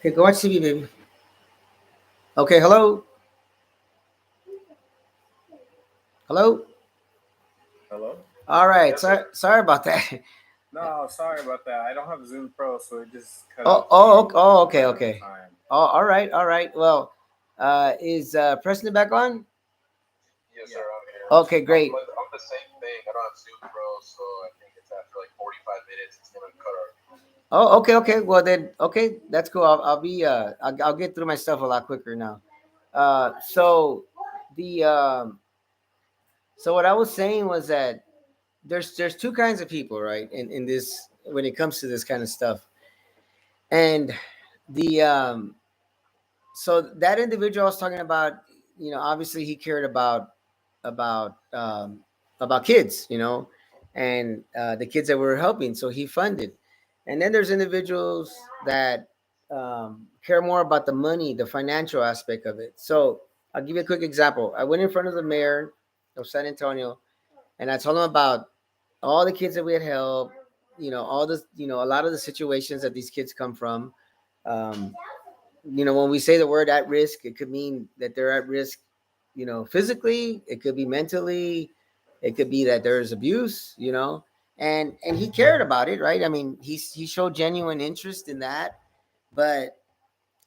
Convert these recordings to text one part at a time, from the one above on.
Okay, go watch TV, baby. Okay, hello, hello. Hello? All right, Yes, sir. sorry about that. No, sorry about that. I don't have Zoom Pro, so it just cut Oh, out for oh, me oh, from okay, time to okay. time. Oh, all right, all right. Well, is Preston back on? Yes, sir, I'm here. Okay, great. I'm the same thing. I don't have Zoom Pro, so I think it's after like 45 minutes, it's gonna cut our. Oh, okay, okay. Well then, okay, that's cool. I'll get through my stuff a lot quicker now. So the so what I was saying was that there's two kinds of people, right? In this when it comes to this kind of stuff, and the so that individual I was talking about, obviously he cared about about kids, and the kids that we were helping, so he funded. And then there's individuals that care more about the money, the financial aspect of it. So I'll give you a quick example. I went in front of the mayor of San Antonio, and I told him about all the kids that we had helped, all this, a lot of the situations that these kids come from. Um, when we say the word at risk, it could mean that they're at risk, physically, it could be mentally, it could be that there's abuse, and he cared about it, right? I mean, he showed genuine interest in that, but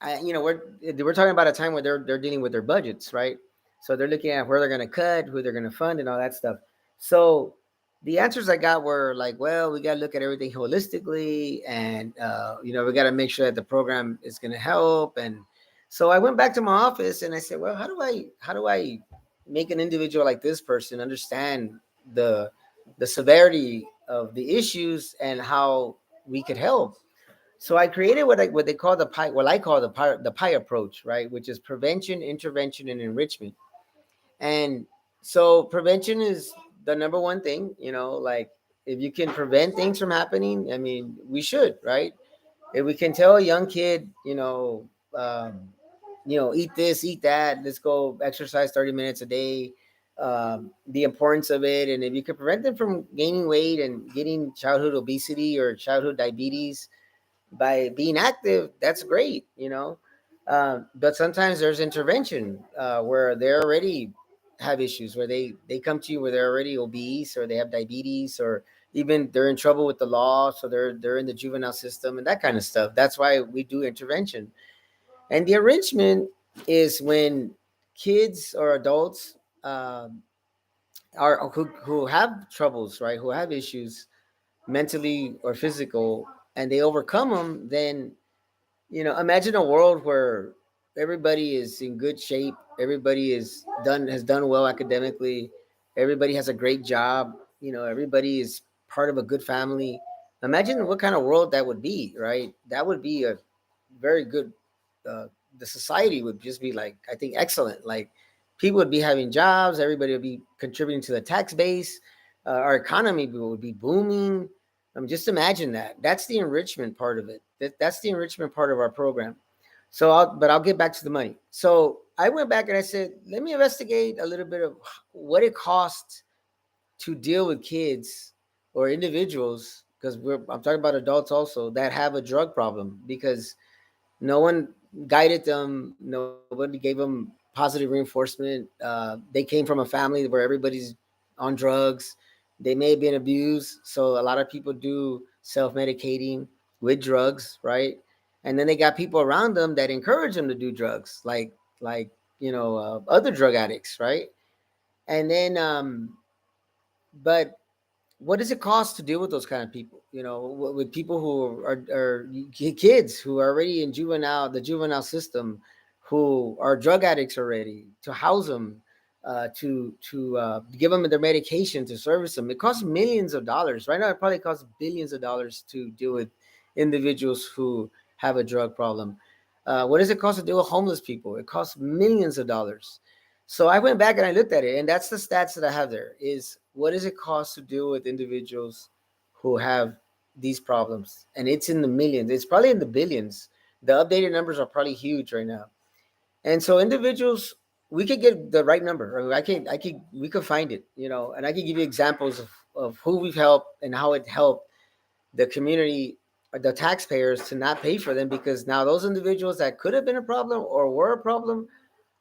we're talking about a time where they're dealing with their budgets, right? So they're looking at where they're going to cut, who they're going to fund, and all that stuff. So the answers I got were like, well, we got to look at everything holistically, and we got to make sure that the program is going to help. And so I went back to my office and I said, well, how do I make an individual like this person understand the the severity of the issues and how we could help? So I created what they call the pie, what I call the pie approach, right? Which is prevention, intervention, and enrichment. And so prevention is the number one thing, like if you can prevent things from happening, I mean, we should, right? If we can tell a young kid, eat this, eat that, let's go exercise 30 minutes a day, the importance of it. And if you can prevent them from gaining weight and getting childhood obesity or childhood diabetes by being active, that's great, but sometimes there's intervention where they already have issues, where they come to you where they're already obese or they have diabetes, or even they're in trouble with the law, so they're in the juvenile system and that kind of stuff. That's why we do intervention. And the enrichment is when kids or adults are who have troubles, right, who have issues mentally or physical, and they overcome them. Then imagine a world where everybody is in good shape, everybody has done well academically, everybody has a great job, everybody is part of a good family. Imagine what kind of world that would be, right? That would be a very good. uh, the society would just be like, I think, excellent. Like, people would be having jobs, everybody would be contributing to the tax base, our economy would be booming. Just imagine that. That's the enrichment part of it. That's the enrichment part of our program. So, I'll get back to the money. So I went back and I said, let me investigate a little bit of what it costs to deal with kids or individuals, because I'm talking about adults also that have a drug problem, because no one guided them, nobody gave them positive reinforcement. They came from a family where everybody's on drugs. They may have been abused, so a lot of people do self-medicating with drugs, right? And then they got people around them that encourage them to do drugs, like other drug addicts, right? And then but what does it cost to deal with those kind of people, with people who are kids who are already in the juvenile system, who are drug addicts already, to house them, to give them their medication, to service them? It costs millions of dollars. Right now it probably costs billions of dollars to deal with individuals who have a drug problem. What does it cost to deal with homeless people? It costs millions of dollars. So I went back and I looked at it, and that's the stats that I have there. Is what does it cost to deal with individuals who have these problems? And it's in the millions. It's probably in the billions. The updated numbers are probably huge right now. And so individuals, we could get the right number. I mean, we could find it, and I could give you examples of who we've helped and how it helped the community the taxpayers to not pay for them, because now those individuals that could have been a problem or were a problem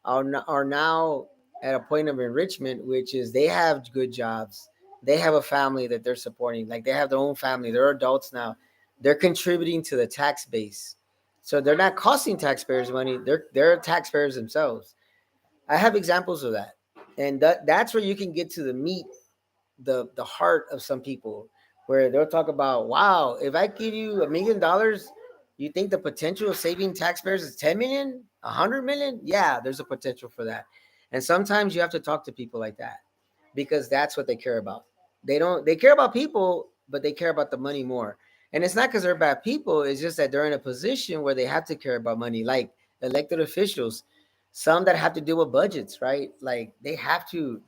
are now at a point of enrichment, which is they have good jobs, they have a family that they're supporting, like they have their own family, they're adults now, they're contributing to the tax base, so they're not costing taxpayers money, they're taxpayers themselves. I have examples of that, and that's where you can get to the meat, the heart of some people, where they'll talk about, wow, if I give you $1 million, you think the potential of saving taxpayers is 10 million, 100 million? Yeah, there's a potential for that. And sometimes you have to talk to people like that, because that's what they care about. They care about people, but they care about the money more. And it's not because they're bad people, it's just that they're in a position where they have to care about money, like elected officials, some that have to deal with budgets, right? Like they have to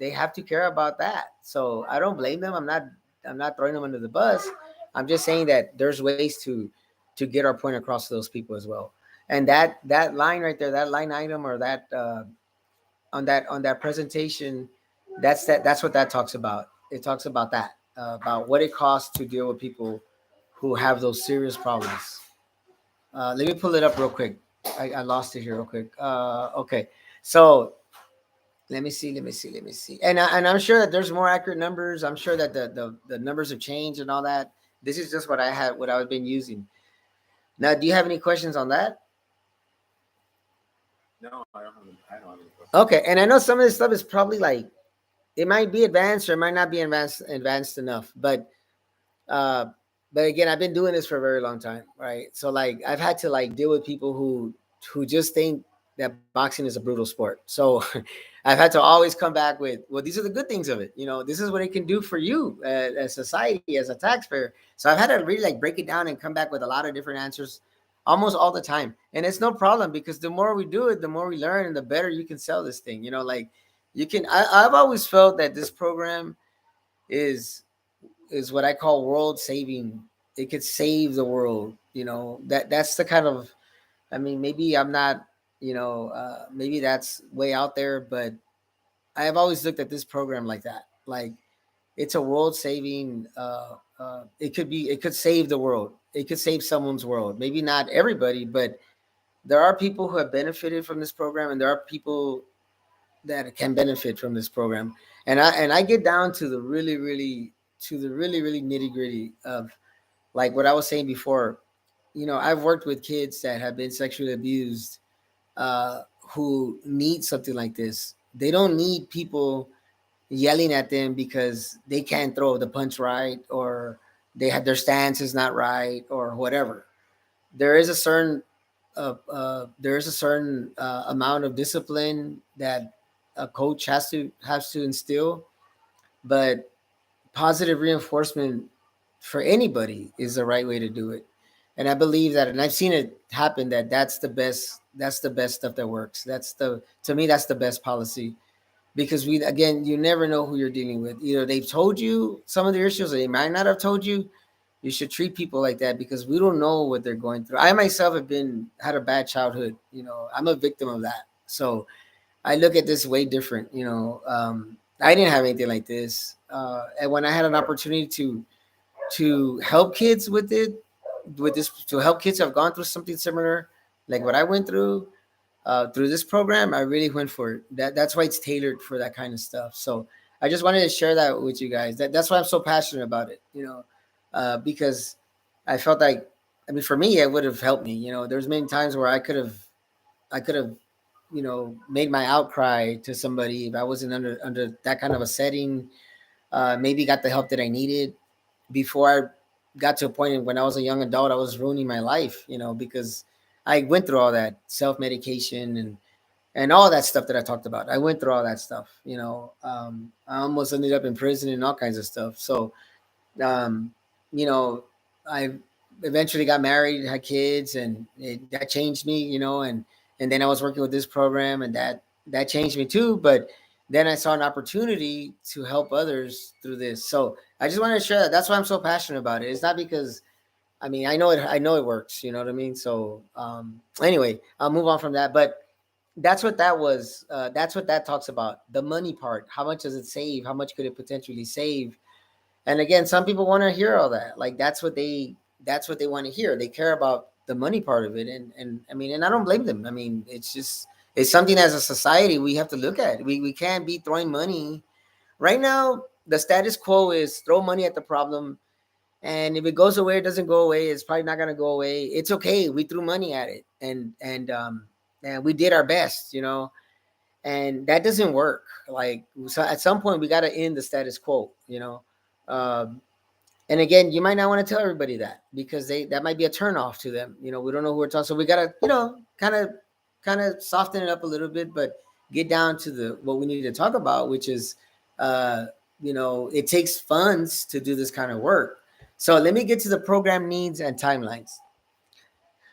care about that. So I don't blame them. I'm not throwing them under the bus. I'm just saying that there's ways to get our point across to those people as well. And that line right there, that line item, or that on that presentation, that's what that talks about. It talks about that, about what it costs to deal with people who have those serious problems. Let me pull it up real quick. I lost it here real quick. Okay, so let me see. And I'm sure that there's more accurate numbers. I'm sure that the numbers have changed and all that. This is just what I've been using. Now, do you have any questions on that? No, I don't have any questions. Okay, and I know some of this stuff is probably like, it might be advanced or it might not be advanced enough, uh but again, I've been doing this for a very long time, right? So like I've had to like deal with people who just think that boxing is a brutal sport. So I've had to always come back with, well, these are the good things of it, this is what it can do for you, as society, as a taxpayer. So I've had to really like break it down and come back with a lot of different answers almost all the time. And it's no problem, because the more we do it, the more we learn, and the better you can sell this thing, like you can. I've always felt that this program is is what I call world saving. It could save the world. That's the kind of. I mean, maybe I'm not. Maybe that's way out there, but I have always looked at this program like that. Like it's a world saving. It could be. It could save the world. It could save someone's world. Maybe not everybody, but there are people who have benefited from this program, and there are people that can benefit from this program. And I get down to the really nitty gritty of, like what I was saying before. I've worked with kids that have been sexually abused, who need something like this. They don't need people yelling at them because they can't throw the punch right, or they have their stance is not right, or whatever. There is a certain amount of discipline that a coach has to instill, but positive reinforcement for anybody is the right way to do it. And I believe that, and I've seen it happen, that that's the best stuff that works. To me, that's the best policy, because you never know who you're dealing with. Either they've told you some of their issues, or they might not have told you. You should treat people like that, because we don't know what they're going through. I myself had a bad childhood. I'm a victim of that. So I look at this way different. I didn't have anything like this. And when I had an opportunity to help kids with this, to help kids who have gone through something similar, like what I went through this program, I really went for it. That's why it's tailored for that kind of stuff. So I just wanted to share that with you guys. That's why I'm so passionate about it. Because I felt like, I mean, for me, it would have helped me. There's many times where I could have, made my outcry to somebody if I wasn't under that kind of a setting. Maybe got the help that I needed before I got to a point when I was a young adult. I was ruining my life, because I went through all that self medication and all that stuff that I talked about. I went through all that stuff. I almost ended up in prison and all kinds of stuff. So um, you know, I eventually got married, had kids, and that changed me. And then I was working with this program, and that changed me too. But then I saw an opportunity to help others through this. So I just wanted to share that. That's why I'm so passionate about it. It's not because, I mean, I know it. I know it works. You know what I mean. So anyway, I'll move on from that. But that's what that was. That's what that talks about. The money part. How much does it save? How much could it potentially save? And again, some people want to hear all that. Like that's what they that's what they want to hear. They care about the money part of it, and I mean, and I don't blame them. I mean, it's just it's something as a society we have to look at. We can't be throwing money right now. The status quo is throw money at the problem, and if it goes away, it doesn't go away. It's probably not gonna go away. It's okay. We threw money at it, and we did our best, and that doesn't work. Like, so at some point, we got to end the status quo. Um, and again, you might not want to tell everybody that because that might be a turn off to them. We don't know who we're talking. So we gotta, kind of soften it up a little bit, but get down to the what we need to talk about, which is, uh, it takes funds to do this kind of work. So let me get to the program needs and timelines.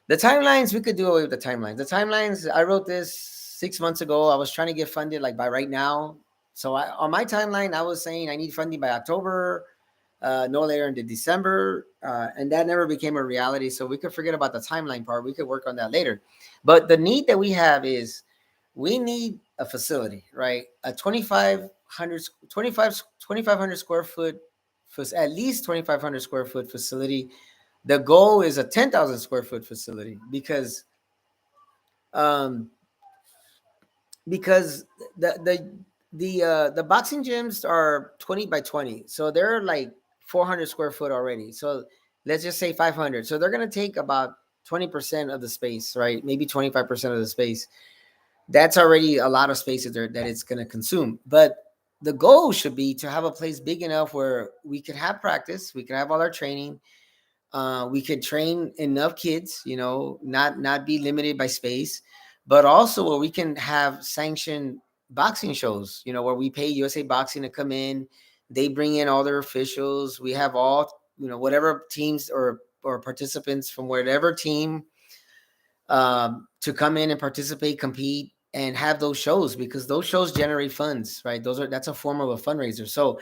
The timelines, we could do away with the timelines. The timelines, I wrote this 6 months ago. I was trying to get funded like by right now. So on my timeline, I was saying I need funding by October, no later into December, and that never became a reality. So we could forget about the timeline part. We could work on that later. But the need that we have is we need a facility, right? A 2,500 square foot, at least 2,500 square foot facility. The goal is a 10,000 square foot facility um, because the boxing gyms are 20 by 20, so they're like 400 square foot already. So let's just say 500. So they're gonna take about 20% of the space, right? Maybe 25% of the space. That's already a lot of spaces there that it's gonna consume. But the goal should be to have a place big enough where we could have practice, we could have all our training, we could train enough kids, not be limited by space, but also where we can have sanctioned boxing shows, where we pay USA Boxing to come in. They bring in all their officials. We have all, whatever teams or participants from whatever team, to come in and participate, compete, and have those shows, because those shows generate funds, right? That's a form of a fundraiser. So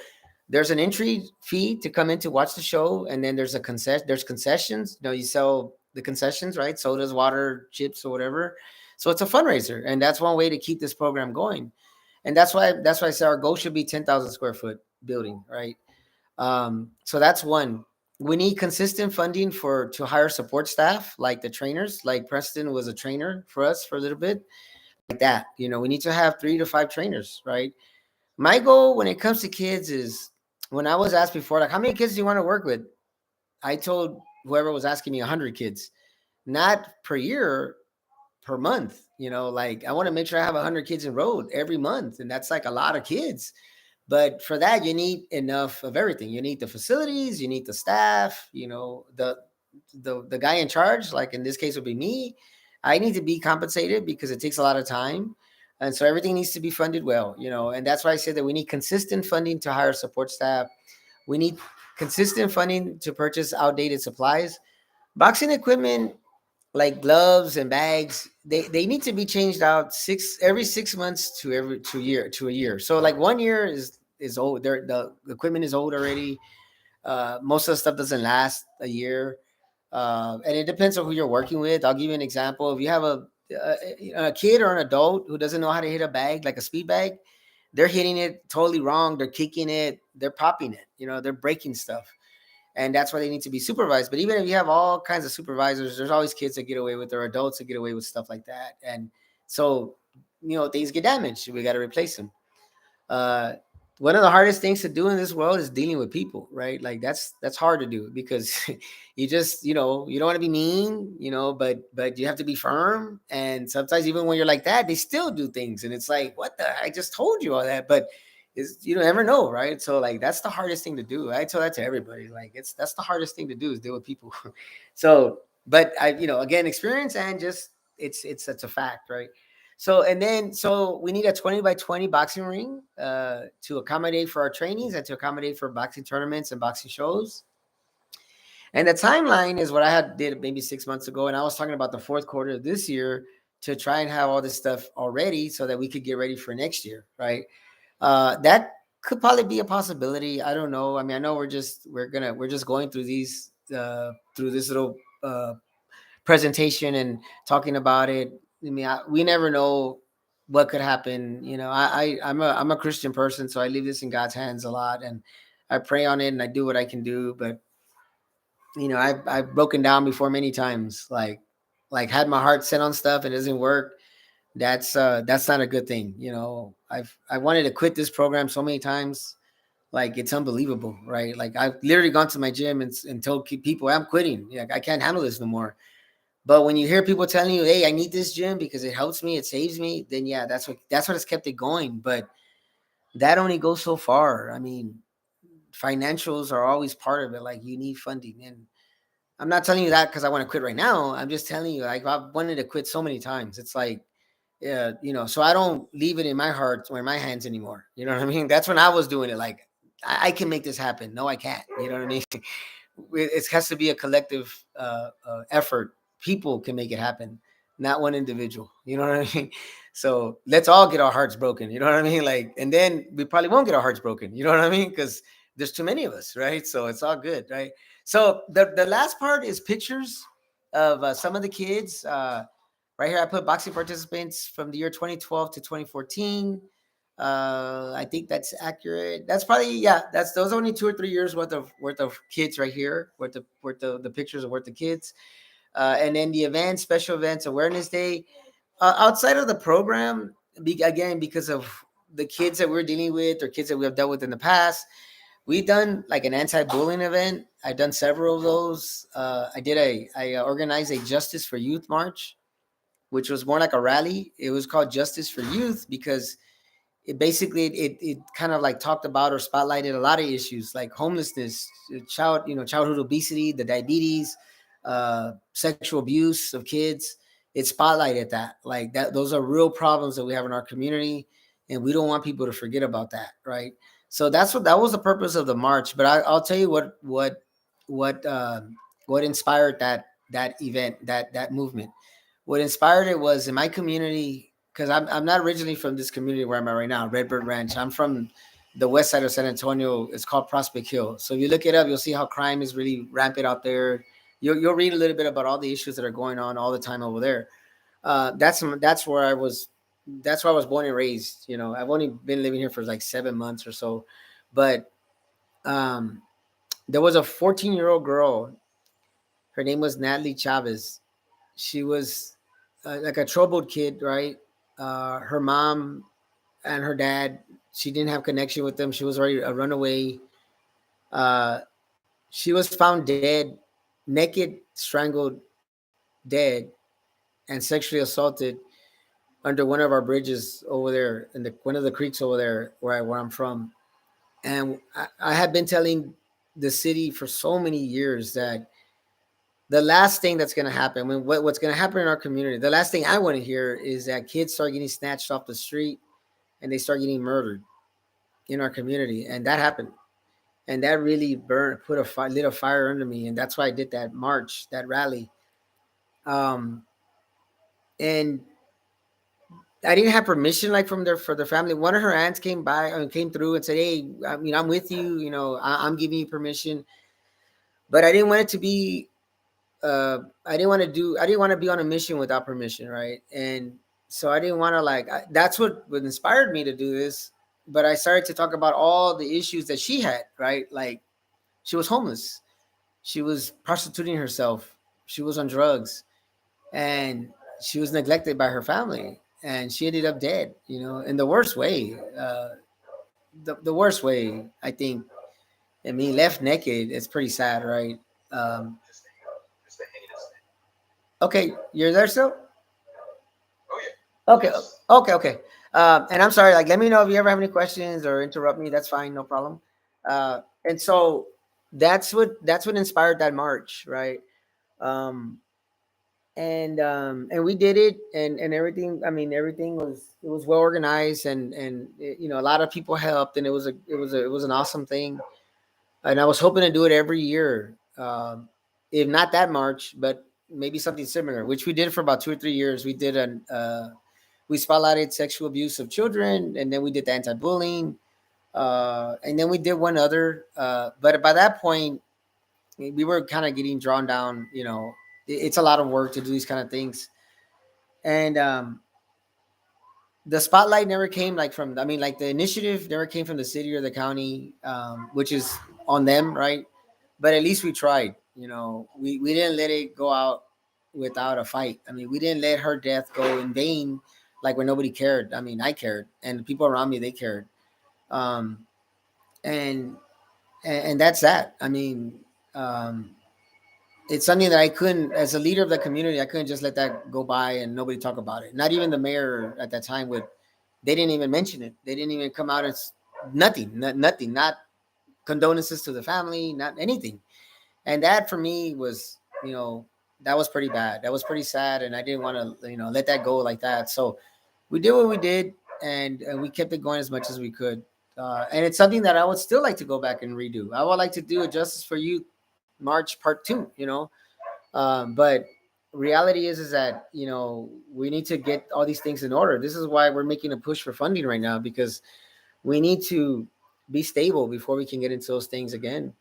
there's an entry fee to come in to watch the show, and then there's concessions. You sell the concessions, right? Sodas, water, chips, or whatever. So it's a fundraiser, and that's one way to keep this program going. And that's why I say our goal should be 10,000 square foot building, right? So that's one. We need consistent funding to hire support staff, like the trainers. Like Preston was a trainer for us for a little bit, like that. We need to have 3 to 5 trainers, right? My goal when it comes to kids is, when I was asked before, like, how many kids do you want to work with? I told whoever was asking me 100 kids, not per year, per month. Like, I want to make sure I have 100 kids enrolled every month. And that's like a lot of kids. But for that, you need enough of everything. You need the facilities, you need the staff, the guy in charge, like in this case would be me. I need to be compensated because it takes a lot of time. And so everything needs to be funded well, and that's why I said that we need consistent funding to hire support staff. We need consistent funding to purchase outdated supplies. Boxing equipment like gloves and bags, they need to be changed out every 6 months to a year. So like 1 year is old. The equipment is old already. Most of the stuff doesn't last a year, and it depends on who you're working with. I'll give you an example. If you have a kid or an adult who doesn't know how to hit a bag, like a speed bag, they're hitting it totally wrong. They're kicking it. They're popping it. They're breaking stuff, and that's why they need to be supervised. But even if you have all kinds of supervisors, there's always kids that get away with, or adults that get away with stuff like that, and so things get damaged. We got to replace them. uh, One of the hardest things to do in this world is dealing with people, right? Like that's hard to do because you just you don't want to be mean, but you have to be firm. And sometimes even when you're like that, they still do things, and it's like, what the? I just told you all that, but you don't ever know, right? So like that's the hardest thing to do. I tell that to everybody. Like that's the hardest thing to do is deal with people. So, but I, again, experience and just it's such a fact, right? So we need a 20 by 20 boxing ring to accommodate for our trainings and to accommodate for boxing tournaments and boxing shows. And the timeline is what I had did maybe 6 months ago, and I was talking about the fourth quarter of this year to try and have all this stuff already so that we could get ready for next year, right? That could probably be a possibility. I don't know. I mean, I know we're just going through through this little presentation and talking about it. I mean, we never know what could happen. I'm a Christian person, so I leave this in God's hands a lot, and I pray on it and I do what I can do. But I've broken down before many times, like had my heart set on stuff and it doesn't work. That's not a good thing. I wanted to quit this program so many times. Like, it's unbelievable, right? Like, I've literally gone to my gym and told people I'm quitting. Like, I can't handle this no more. But when you hear people telling you, "Hey, I need this gym because it helps me, it saves me," then yeah, that's what has kept it going. But that only goes so far. I mean, financials are always part of it. Like, you need funding, and I'm not telling you that because I want to quit right now. I'm just telling you, like, I've wanted to quit so many times. It's like, yeah, so I don't leave it in my heart or in my hands anymore. You know what I mean? That's when I was doing it. Like, I can make this happen. No, I can't. You know what I mean? It has to be a collective effort. People can make it happen, not one individual. You know what I mean? So let's all get our hearts broken. You know what I mean? Like, and then we probably won't get our hearts broken. You know what I mean? Because there's too many of us, right? So it's all good, right? So the last part is pictures of some of the kids. Right here, I put boxing participants from the year 2012 to 2014. I think that's accurate. That's probably, yeah. That's those are only 2 or 3 years worth of kids right here. Worth of the pictures are worth the kids. And then the events, special events, awareness day. Outside of the program, again, because of the kids that we're dealing with or kids that we have dealt with in the past, we've done like an anti-bullying event. I've done several of those. I organized a Justice for Youth march, which was more like a rally. It was called Justice for Youth because it kind of like talked about or spotlighted a lot of issues like homelessness, childhood obesity, the diabetes, sexual abuse of kids. It spotlighted that, like, that those are real problems that we have in our community, and we don't want people to forget about that, right? So that was the purpose of the march. But I'll tell you what what inspired that event, that movement. What inspired it was in my community, because I'm not originally from this community where I'm at right now, Redbird Ranch. I'm from the west side of San Antonio. It's called Prospect Hill. So if you look it up, you'll see how crime is really rampant out there. You'll read a little bit about all the issues that are going on all the time over there. That's where I was. That's where I was born and raised. I've only been living here for like 7 months or so, but um, there was a 14-year-old girl. Her name was Natalie Chavez. She was like a troubled kid, right? Her mom and her dad, she didn't have connection with them. She was already a runaway. Uh, she was found dead, naked, strangled, dead, and sexually assaulted under one of our bridges over there in one of the creeks over there where I'm from. And I had been telling the city for so many years that the last thing that's going to happen, what's going to happen in our community, the last thing I want to hear is that kids start getting snatched off the street and they start getting murdered in our community. And that happened. And that really lit a fire under me. And that's why I did that march, that rally. Um, and I didn't have permission, like, for their family. One of her aunts came through and said, "Hey, I'm with you. I'm giving you permission." But I didn't want it to be I didn't want to be on a mission without permission, right? And so I didn't want to, like, that's what inspired me to do this. But I started to talk about all the issues that she had, right? Like, she was homeless, she was prostituting herself, she was on drugs, and she was neglected by her family, and she ended up dead, in the worst way. The worst way, I think. I mean, left naked. It's pretty sad, right? Um, Just the heinous thing. okay, you're there still? Oh yeah. Okay, Yes. okay. And I'm sorry. Like, let me know if you ever have any questions or interrupt me. That's fine, no problem. And so that's what inspired that march, right? Um, and we did it, and everything. I mean, everything was well organized, and a lot of people helped, and it was an awesome thing. And I was hoping to do it every year, if not that march, but maybe something similar, which we did for about 2 or 3 years. We spotlighted sexual abuse of children, and then we did the anti-bullying, and then we did one other. But by that point, we were kind of getting drawn down. It's a lot of work to do these kind of things, and the spotlight never came, like, from. I mean, like, the initiative never came from the city or the county, which is on them, right? But at least we tried. We didn't let it go out without a fight. I mean, we didn't let her death go in vain, like when nobody cared. I mean, I cared, and the people around me, they cared. Um, and and that's that. I mean, um, it's something that I couldn't, as a leader of the community, I couldn't just let that go by and nobody talk about it. Not even the mayor at that time would. They didn't even mention it. They didn't even come out and nothing, nothing, not condolences to the family, not anything. And that for me was, that was pretty bad. That was pretty sad, and I didn't want to, let that go like that. So we did what we did, and we kept it going as much as we could. And it's something that I would still like to go back and redo. I would like to do a Justice for Youth March Part Two. But reality is that we need to get all these things in order. This is why we're making a push for funding right now, because we need to be stable before we can get into those things again.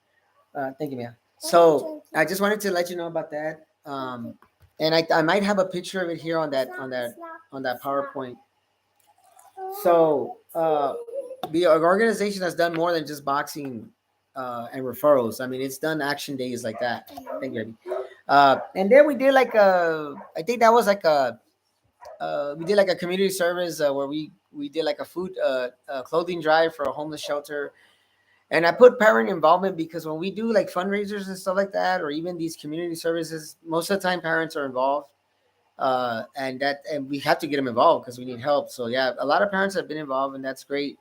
Thank you, Mia. So I just wanted to let you know about that. And I might have a picture of it here on that PowerPoint. So the organization has done more than just boxing and referrals. I mean, it's done action days like that. Thank you, baby. And then we did like I think that was like we did like a community service where we did like a food clothing drive for a homeless shelter. And I put parent involvement because when we do like fundraisers and stuff like that, or even these community services, most of the time parents are involved, and we have to get them involved because we need help. So yeah, a lot of parents have been involved, and that's great.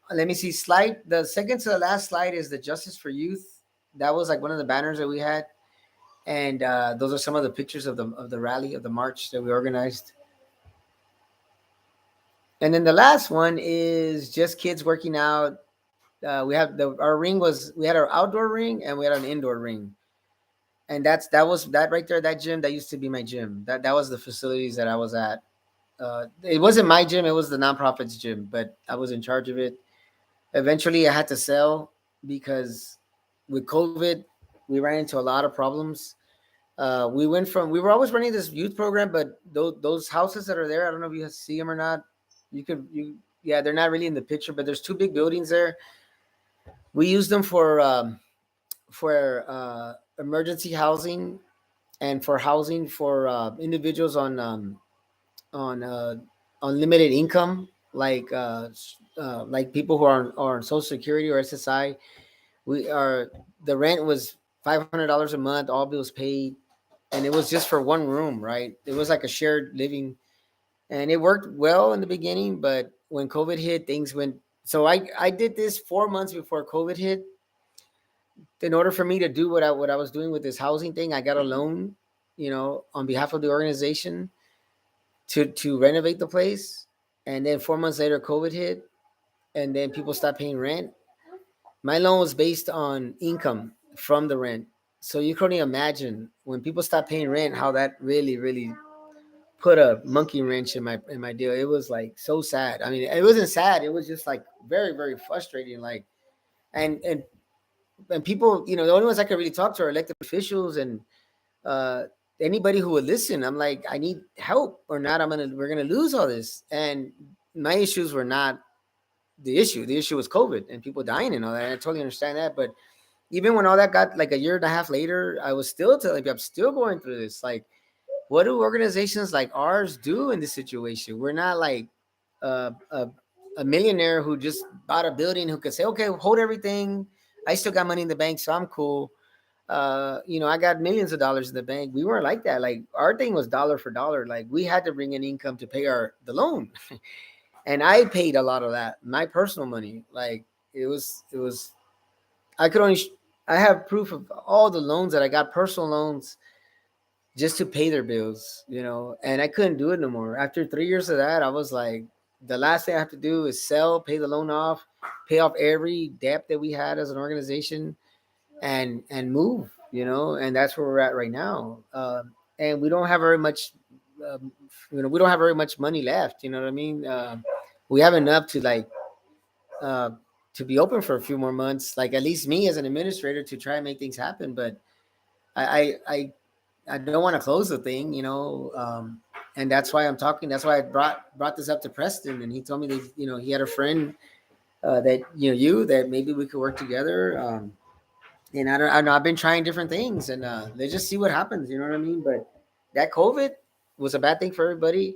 Let me see. Slide the second to the last slide is the Justice for Youth. That was like one of the banners that we had, and those are some of the pictures of the rally, of the march that we organized. And then the last one is just kids working out. We have our ring was, we had our outdoor ring and we had an indoor ring, and that was that right there. That gym, that used to be my gym. That was the facilities that I was at. It wasn't my gym; it was the nonprofit's gym, but I was in charge of it. Eventually, I had to sell because with COVID, we ran into a lot of problems. We were always running this youth program, but those houses that are there, I don't know if you see them or not. Yeah, they're not really in the picture, but there's two big buildings there. We use them for emergency housing and for housing for individuals on unlimited income, like people who are on Social Security or SSI. We are The rent was $500 a month, all bills paid, and it was just for one room, right? It was like a shared living, and it worked well in the beginning, but when COVID hit, things went. So I did this 4 months before COVID hit. In order for me to do what I was doing with this housing thing, I got a loan, on behalf of the organization to renovate the place. And then 4 months later, COVID hit, and then people stopped paying rent. My loan was based on income from the rent. So you can only imagine when people stop paying rent, how that really, really put a monkey wrench in my deal. It was like so sad. I mean, it wasn't sad. It was just like very, very frustrating. Like, and people, the only ones I could really talk to are elected officials and uh, anybody who would listen. I'm like, I need help, or not. We're gonna lose all this. And my issues were not the issue. The issue was COVID and people dying and all that. And I totally understand that. But even when all that got like a year and a half later, I was still telling people I'm still going through this. Like, what do organizations like ours do in this situation? We're not like uh, a, a millionaire who just bought a building who could say, okay, hold everything. I still got money in the bank, so I'm cool. I got millions of dollars in the bank. We weren't like that. Like, our thing was dollar for dollar. Like, we had to bring in income to pay the loan. And I paid a lot of that, my personal money. Like, it was I could only I have proof of all the loans that I got, personal loans, just to pay their bills. And I couldn't do it no more. After 3 years of that, I was like, the last thing I have to do is sell, pay the loan off, pay off every debt that we had as an organization, and move. And that's where we're at right now. And we don't have very much um, we don't have very much money left. You know what I mean? We have enough uh, to be open for a few more months, like at least me as an administrator, to try and make things happen. But I I I, I don't want to close the thing. And that's why I'm talking. That's why I brought this up to Preston, and he told me that he had a friend that that maybe we could work together. And I know I've been trying different things, and let's just see what happens. You know what I mean? But that COVID was a bad thing for everybody,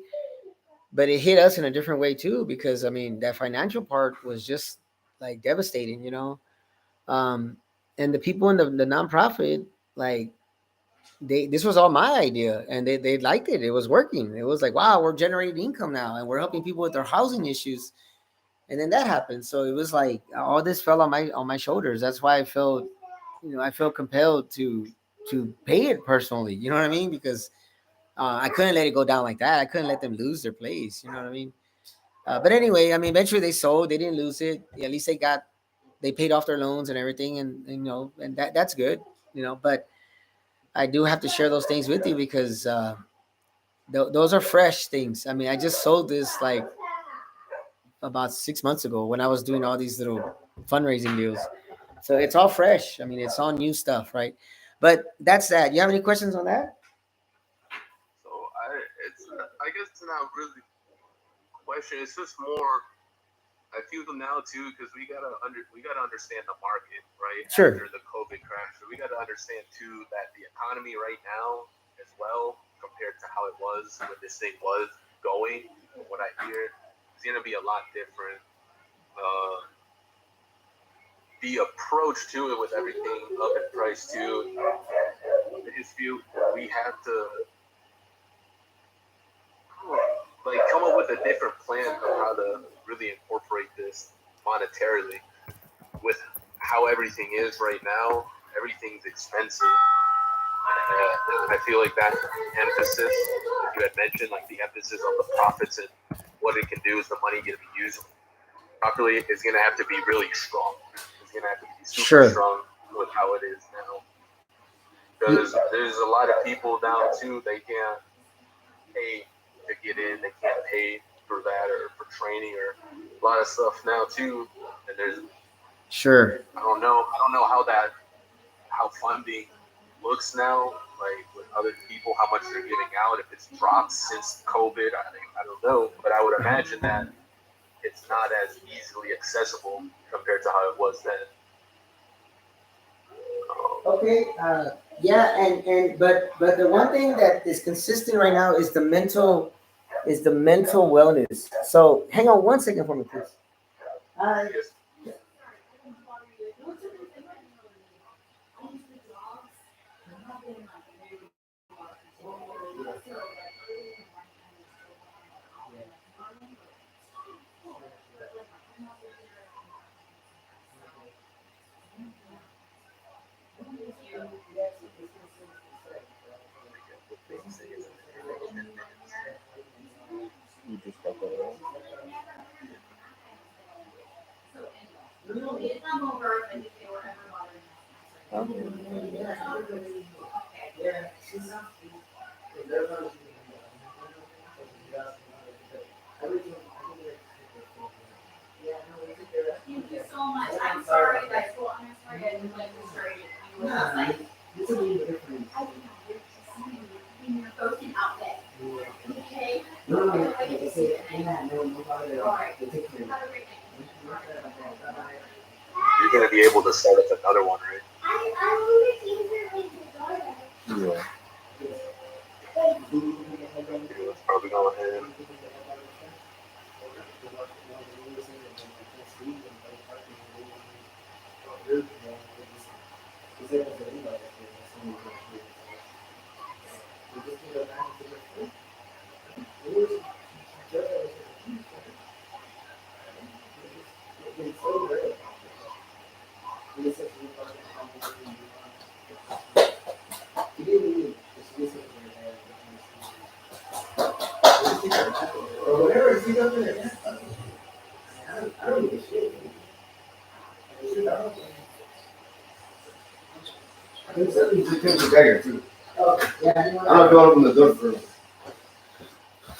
but it hit us in a different way too, because I mean that financial part was just like devastating. Um, and the people in the nonprofit, like they this was all my idea, and they liked it. It was working. It was like, wow, we're generating income now, and we're helping people with their housing issues. And then that happened, so it was like all this fell on my shoulders. That's why I felt, I felt compelled to pay it personally. You know what I mean? Because I couldn't let it go down like that. I couldn't let them lose their place. You know what I mean? But anyway, I mean, eventually they sold. They didn't lose it. At least they paid off their loans and everything, and and that's good. But I do have to share those things with you because those are fresh things. I mean, I just sold this like about 6 months ago when I was doing all these little fundraising deals. So it's all fresh. I mean, it's all new stuff, right? But that's that. You have any questions on that? So I guess it's not really a question. It's just more. I feel now too because we gotta understand the market right Sure. after the COVID crash. So we gotta understand too that the economy right now as well compared to how it was when this thing was going. From what I hear, it's gonna be a lot different. Uh, the approach to it with everything up in price too. I just feel we have to like come up with a different plan of how to really incorporate this monetarily with how everything is right now. Everything's expensive. And I feel like that emphasis that you had mentioned, like the emphasis on the profits and what it can do is the money going to be used properly is going to have to be really strong. It's going to have to be super Sure. strong with how it is now. Because there's a lot of people now too, they can't pay to get in, they can't pay for that or for training or a lot of stuff now too. And there's Sure. I don't know how funding looks now, like with other people, how much they're giving out, if it's dropped since COVID, I don't know, but I would imagine that it's not as easily accessible compared to how it was then. Okay. Yeah, but the one thing that is consistent right now is the mental wellness. So hang on 1 second for me, please. Hi. Yes. You're going to be able to start up another one, right? Yeah. Let's probably go ahead. Yeah, I don't go open the door for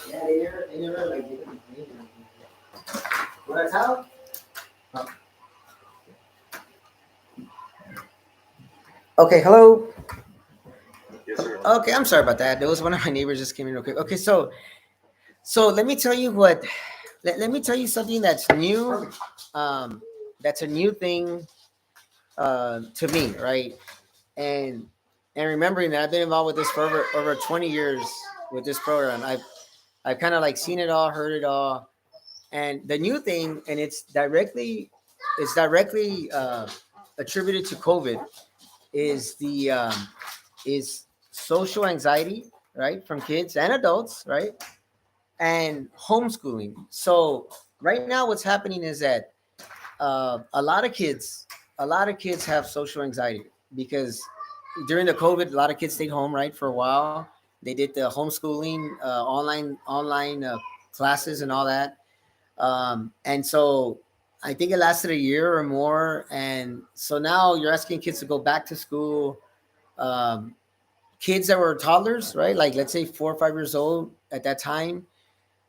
yeah, they never like did anything. Want a towel? Okay, hello. Yes, sir. Okay, I'm sorry about that. There was one of my neighbors just came in real quick. Okay, so let me tell you let me tell you something that's new. That's a new thing to me, right? And remembering that I've been involved with this for over 20 years with this program. I've kind of like seen it all, heard it all. And the new thing, and it's directly attributed to COVID, is the is social anxiety, right, from kids and adults, right, and homeschooling. So right now, what's happening is that a lot of kids, have social anxiety because during the COVID, a lot of kids stayed home, right, for a while. They did the homeschooling, online classes and all that. And so I think it lasted a year or more. And so now you're asking kids to go back to school. Um, Kids that were toddlers, right? Like let's say 4 or 5 years old at that time,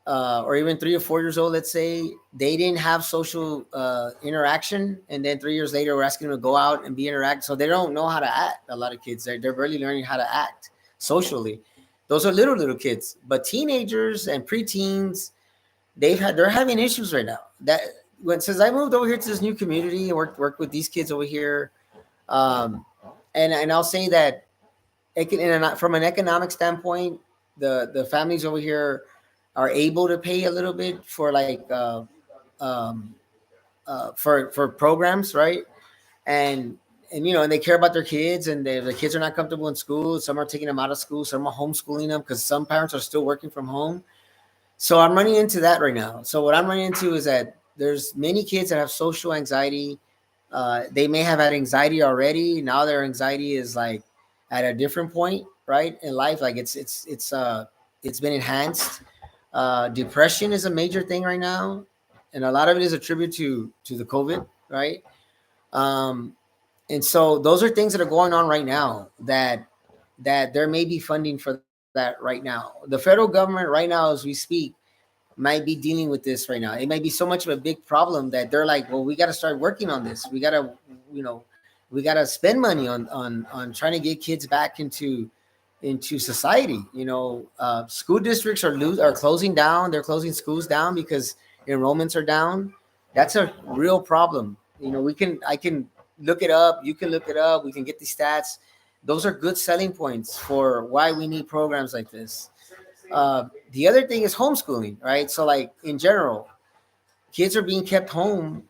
or even 3 or 4 years old, let's say, they didn't have social interaction. And then 3 years later, we're asking them to go out and be interact. So they don't know how to act. A lot of kids, they're barely learning how to act socially. Those are little kids, but teenagers and preteens, they're having issues right now. That when since I moved over here to this new community and worked with these kids over here, um, and I'll say that from an economic standpoint, the families over here are able to pay a little bit for like um, for programs, right? And and they care about their kids, and the kids are not comfortable in school. Some are taking them out of school, some are homeschooling them because some parents are still working from home. So I'm running into that right now. So what I'm running into is that there's many kids that have social anxiety. They may have had anxiety already. Now their anxiety is like at a different point, right, in life. Like it's been enhanced. Depression is a major thing right now, and a lot of it is attributed to the COVID, right? Um, and so those are things that are going on right now that there may be funding for that right now. The federal government right now, as we speak, might be dealing with this right now. It might be so much of a big problem that they're like, well, we got to start working on this. You know, we got to spend money on trying to get kids back into society. School districts are closing down. They're closing schools down because enrollments are down. That's a real problem. I can look it up. You can look it up. We can get the stats. Those are good selling points for why we need programs like this. The other thing is homeschooling, right? So, like in general, kids are being kept home,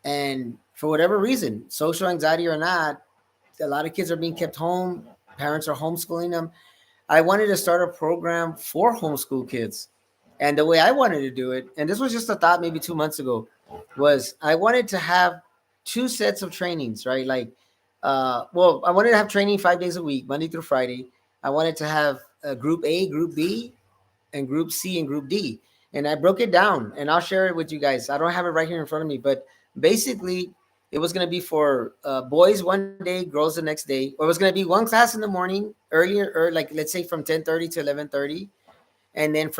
and for whatever reason, social anxiety or not, a lot of kids are being kept home. Parents are homeschooling them. I wanted to start a program for homeschool kids, and the way I wanted to do it, and this was just a thought maybe 2 months ago, was I wanted to have two sets of trainings, right? Like, I wanted to have training 5 days a week, Monday through Friday. I wanted to have Group A, Group B, and Group C and Group D. And I broke it down, and I'll share it with you guys. I don't have it right here in front of me, but basically, it was going to be for boys one day, girls the next day, or it was going to be one class in the morning earlier, or like let's say from 10:30 to 11:30, and then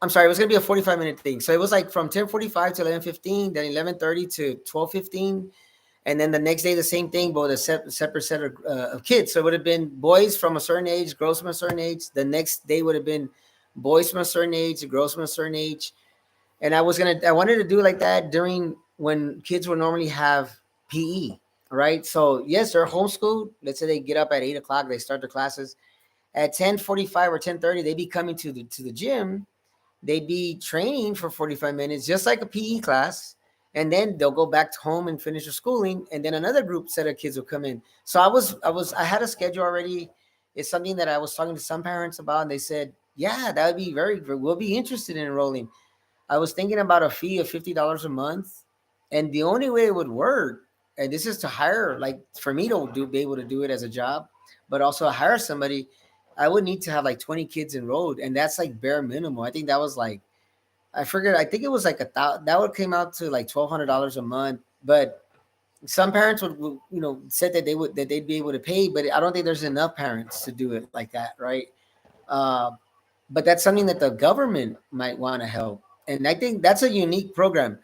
I'm sorry, it was going to be a 45-minute thing. So it was like from 10:45 to 11:15, then 11:30 to 12:15, and then the next day the same thing, but with a separate set of kids. So it would have been boys from a certain age, girls from a certain age. The next day would have been boys from a certain age, girls from a certain age. And I wanted to do like that during when kids would normally have PE, right? So yes, they're homeschooled. Let's say they get up at 8 o'clock, they start their classes at 10:45 or 10:30. They be coming to the gym. They'd be training for 45 minutes, just like a PE class. And then they'll go back to home and finish their schooling. And then another group set of kids will come in. So I had a schedule already. It's something that I was talking to some parents about, and they said, yeah, that would be we'll be interested in enrolling. I was thinking about a fee of $50 a month. And the only way it would work, and this is to hire, like for me to be able to do it as a job, but also hire somebody, I would need to have like 20 kids enrolled. And that's like bare minimum. I think that was like, I think it was like that would came out to like $1,200 a month. But some parents would said that they'd be able to pay, but I don't think there's enough parents to do it like that, right? Uh, but that's something that the government might want to help. And I think that's a unique program.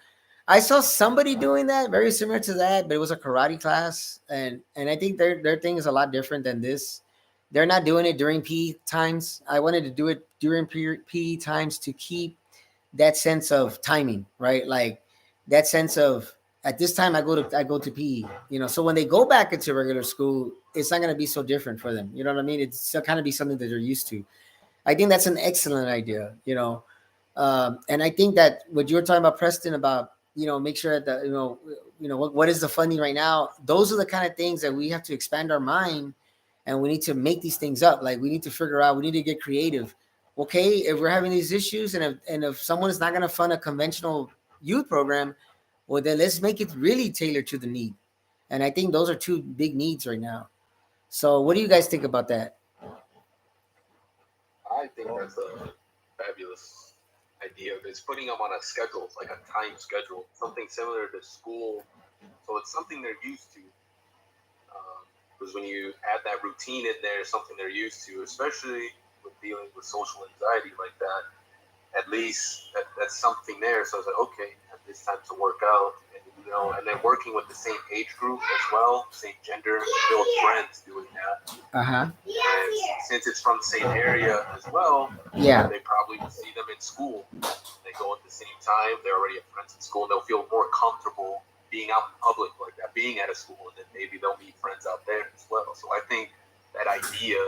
I saw somebody doing that very similar to that, but it was a karate class, and I think their thing is a lot different than this. They're not doing it during PE times. I wanted to do it during PE times to keep that sense of timing, right? Like that sense of at this time I go to PE, you know. So when they go back into regular school, it's not going to be so different for them. You know what I mean? It's still kind of be something that they're used to. I think that's an excellent idea, you know. And I think that what you were talking about, Preston, about, you know, make sure that what is the funding right now? Those are the kind of things that we have to expand our mind, and we need to make these things up. Like we need to figure out, we need to get creative. Okay, if we're having these issues, and if someone is not going to fund a conventional youth program, well then let's make it really tailored to the need. And I think those are two big needs right now. So what do you guys think about that? I think that's a fabulous idea. It's putting them on a schedule, like a time schedule, something similar to school. So it's something they're used to. Because when you add that routine in there, something they're used to, especially with dealing with social anxiety like that, at least that's something there. So it's like, okay, it's time to work out, and, you know, and then working with the same age group as well, same gender, build friends doing that. Uh-huh. And since it's from the same area as well, Yeah. they probably will see them in school. They go at the same time. They already have friends in school, and they'll feel more comfortable being out in public like that, being at a school, and then maybe they'll meet friends out there as well. So I think that idea.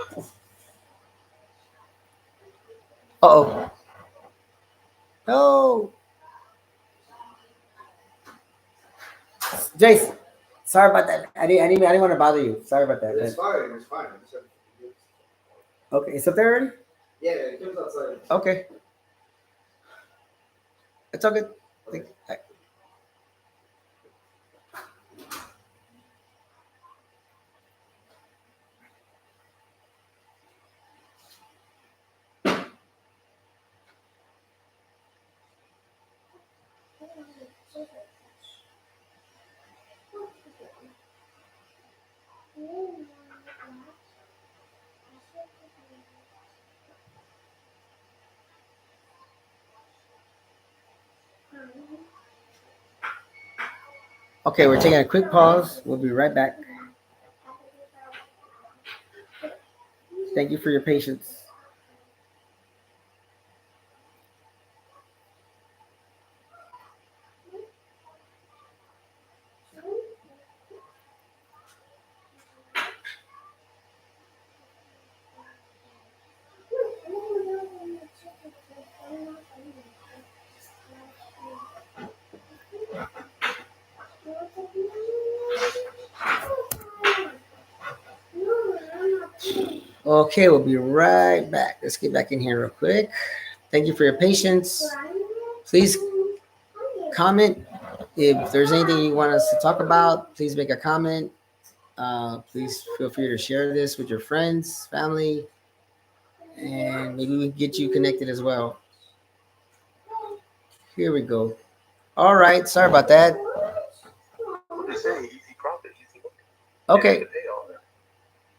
Uh-oh. No. Jace, sorry about that. I didn't want to bother you. Sorry about that. It's fine. It's fine. Okay, it's up there already? Yeah, it comes outside. Okay. It's all good. Okay, we're taking a quick pause. We'll be right back. Thank you for your patience. Okay, we'll be right back. Let's get back in here real quick. Thank you for your patience. Please comment if there's anything you want us to talk about. Please make a comment. Please feel free to share this with your friends, family, and maybe we can get you connected as well. Here we go. All right, sorry about that. What do you say? Easy profit, easy. Okay.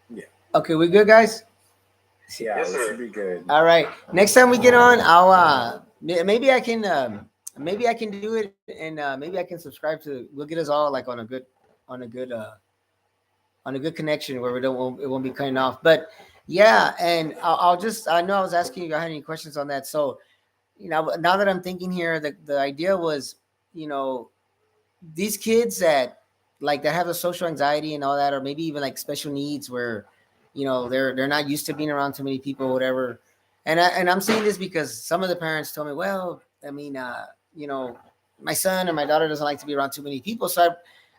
Yeah. Okay, we good, guys? Yeah, Yes, this sir. should be good. All right. Next time we get on, I'll maybe I can do it, and maybe I can subscribe to. We'll get us all like on a good connection where it won't be cutting off. But yeah, and I'll just, I know I was asking you if I had any questions on that. So, you know, now that I'm thinking here, the idea was, you know, these kids that have the social anxiety and all that, or maybe even like special needs where, you know, they're not used to being around too many people or whatever. And I'm saying this because some of the parents told me, well, I mean, you know, my son or my daughter doesn't like to be around too many people. So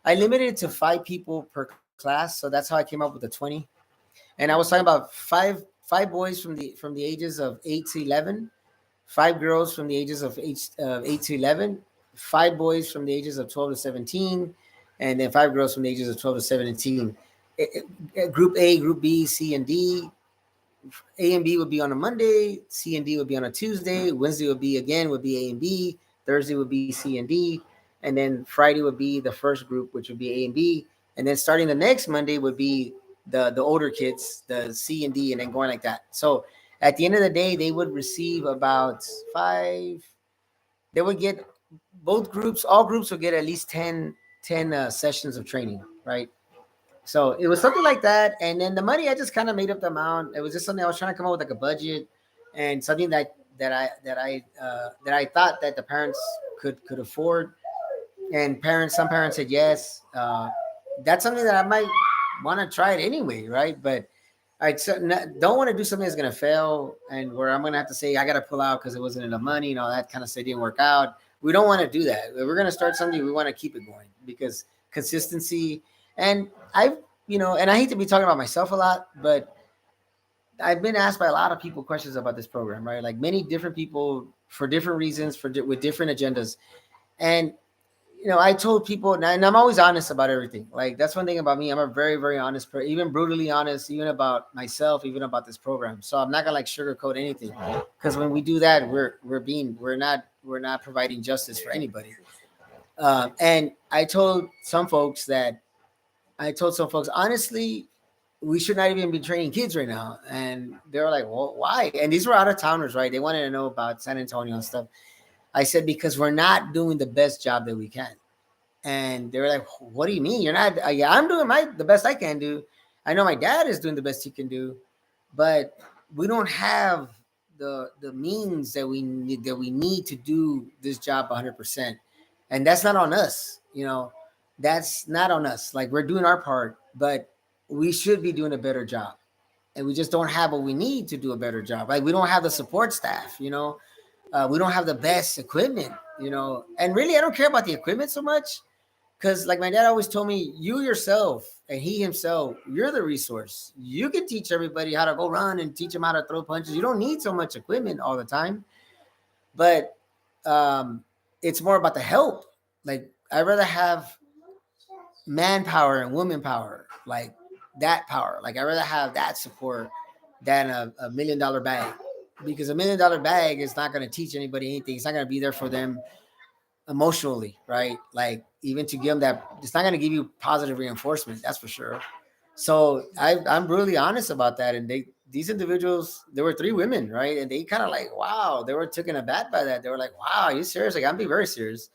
I limited it to 5 people per class. So that's how I came up with the 20. And I was talking about five boys from the ages of 8 to 11, 5 girls from the ages of 8 to 11, 5 boys from the ages of 12 to 17, and then 5 girls from the ages of 12 to 17. Group A, Group B, C, and D. A and B would be on a Monday, C and D would be on a Tuesday, Wednesday would be A and B, Thursday would be C and D, and then Friday would be the first group, which would be A and B, and then starting the next Monday would be the older kids, the C and D, and then going like that. So at the end of the day, they would receive about 5. They would get all groups would get at least 10 sessions of training, right? So it was something like that. And then the money, I just kind of made up the amount. It was just something I was trying to come up with like a budget and something that I thought that the parents could afford. and some parents said yes. That's something that I might want to try it anyway, right? But I don't want to do something that's gonna fail, and where I'm gonna have to say I gotta pull out because it wasn't enough money, all that kind of stuff didn't work out. We don't want to do that. If we're gonna start something, we want to keep it going because consistency. And and I hate to be talking about myself a lot, but I've been asked by a lot of people questions about this program, right? Like many different people for different reasons, with different agendas. And I told people, and I'm always honest about everything. Like that's one thing about me. I'm a very, very honest person, even brutally honest, even about myself, even about this program. So I'm not gonna like sugarcoat anything, because when we do that, we're not providing justice for anybody. And I told some folks honestly, we should not even be training kids right now. And they were like, well, why? And these were out of towners, right? They wanted to know about San Antonio and stuff. I said, because we're not doing the best job that we can. And they were like, what do you mean? You're not? Yeah, I'm doing the best I can do. I know my dad is doing the best he can do, but we don't have the means that we need to do this job 100%. And that's not on us. That's not on us. Like we're doing our part, but we should be doing a better job. And we just don't have what we need to do a better job. Like we don't have the support staff. We don't have the best equipment. And really, I don't care about the equipment so much. Because, like my dad always told me, you yourself and he himself, you're the resource. You can teach everybody how to go run and teach them how to throw punches. You don't need so much equipment all the time. But it's more about the help. Like, I'd rather have manpower and woman power, like that power. Like, I'd rather have that support than a $1 million bag. Because $1 million bag is not going to teach anybody anything. It's not going to be there for them emotionally, right? Like even to give them that, it's not going to give you positive reinforcement, that's for sure. So I'm really honest about that. And these individuals, there were 3 women, right? And they kind of like, wow, they were taken aback by that. They were like, wow, are you serious? Like I'm being very serious.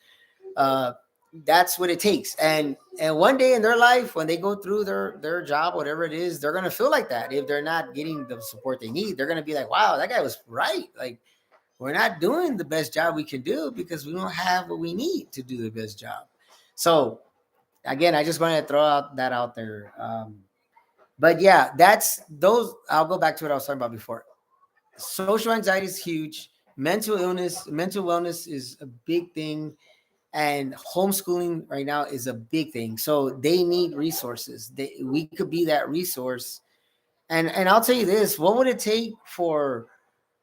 Uh, that's what it takes. And one day in their life, when they go through their job, whatever it is, they're gonna feel like that. If they're not getting the support they need, they're gonna be like, wow, that guy was right. Like we're not doing the best job we can do because we don't have what we need to do the best job. So again, I just wanted to throw out there. But yeah, that's those. I'll go back to what I was talking about before. Social anxiety is huge. Mental wellness is a big thing, and homeschooling right now is a big thing. So they need resources. We could be that resource. And I'll tell you this: what would it take for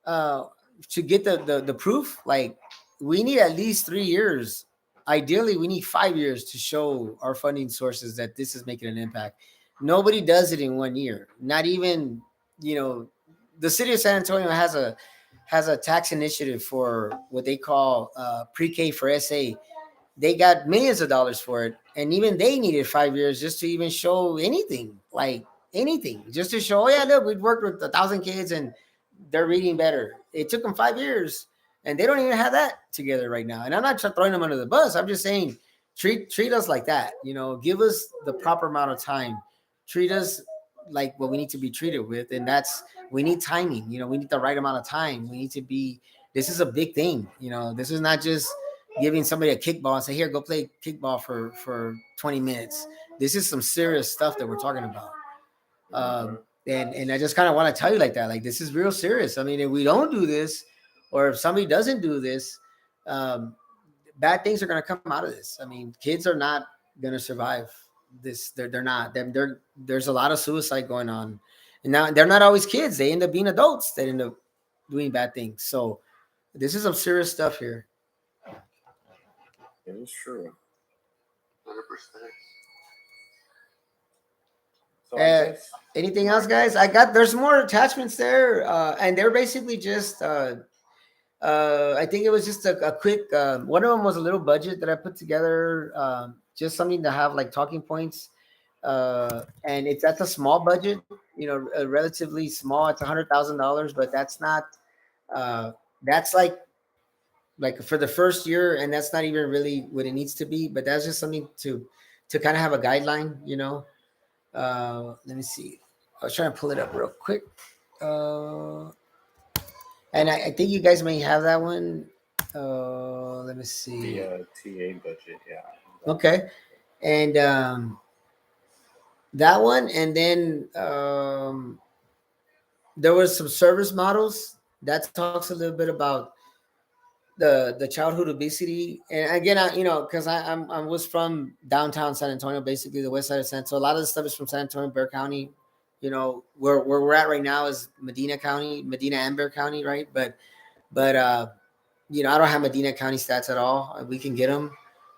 uh, to get the proof? Like we need at least 3 years. Ideally, we need 5 years to show our funding sources that this is making an impact. Nobody does it in 1 year. Not even you know, the city of San Antonio has a tax initiative for what they call pre-K for SA. They got millions of dollars for it, and even they needed 5 years just to even show anything, like anything, just to show, oh yeah, look, we've worked with 1,000 kids and they're reading better. It took them 5 years, and they don't even have that together right now. And I'm not throwing them under the bus. I'm just saying, treat us like that. Give us the proper amount of time. Treat us like what we need to be treated with, and that's we need timing. We need the right amount of time. We need to be. This is a big thing. This is not just giving somebody a kickball and say, here, go play kickball for 20 minutes. This is some serious stuff that we're talking about. And I just kind of want to tell you like that, like this is real serious. I mean, if we don't do this, or if somebody doesn't do this, um, bad things are going to come out of this. I mean, kids are not going to survive this. They're not. There's a lot of suicide going on, and now they're not always kids. They end up being adults that end up doing bad things. So this is some serious stuff here. It is true. 100%. So I guess Anything else, guys? There's more attachments there, and they're basically just. I think it was just a quick. One of them was a little budget that I put together, just something to have like talking points, and that's a small budget. Relatively small. It's $100,000, but that's not. That's like for the first year, and that's not even really what it needs to be. But that's just something to kind of have a guideline. Let me see. I was trying to pull it up real quick. And I think you guys may have that one. Let me see. The TA budget, yeah. Okay, and that one, and then there was some service models that talks a little bit about the childhood obesity. And again, because I was from downtown San Antonio, basically the west side of San Antonio. A lot of the stuff is from San Antonio, Bexar County. Where we're at right now is Medina County, Medina and Bexar County, right? But I don't have Medina County stats at all. We can get them,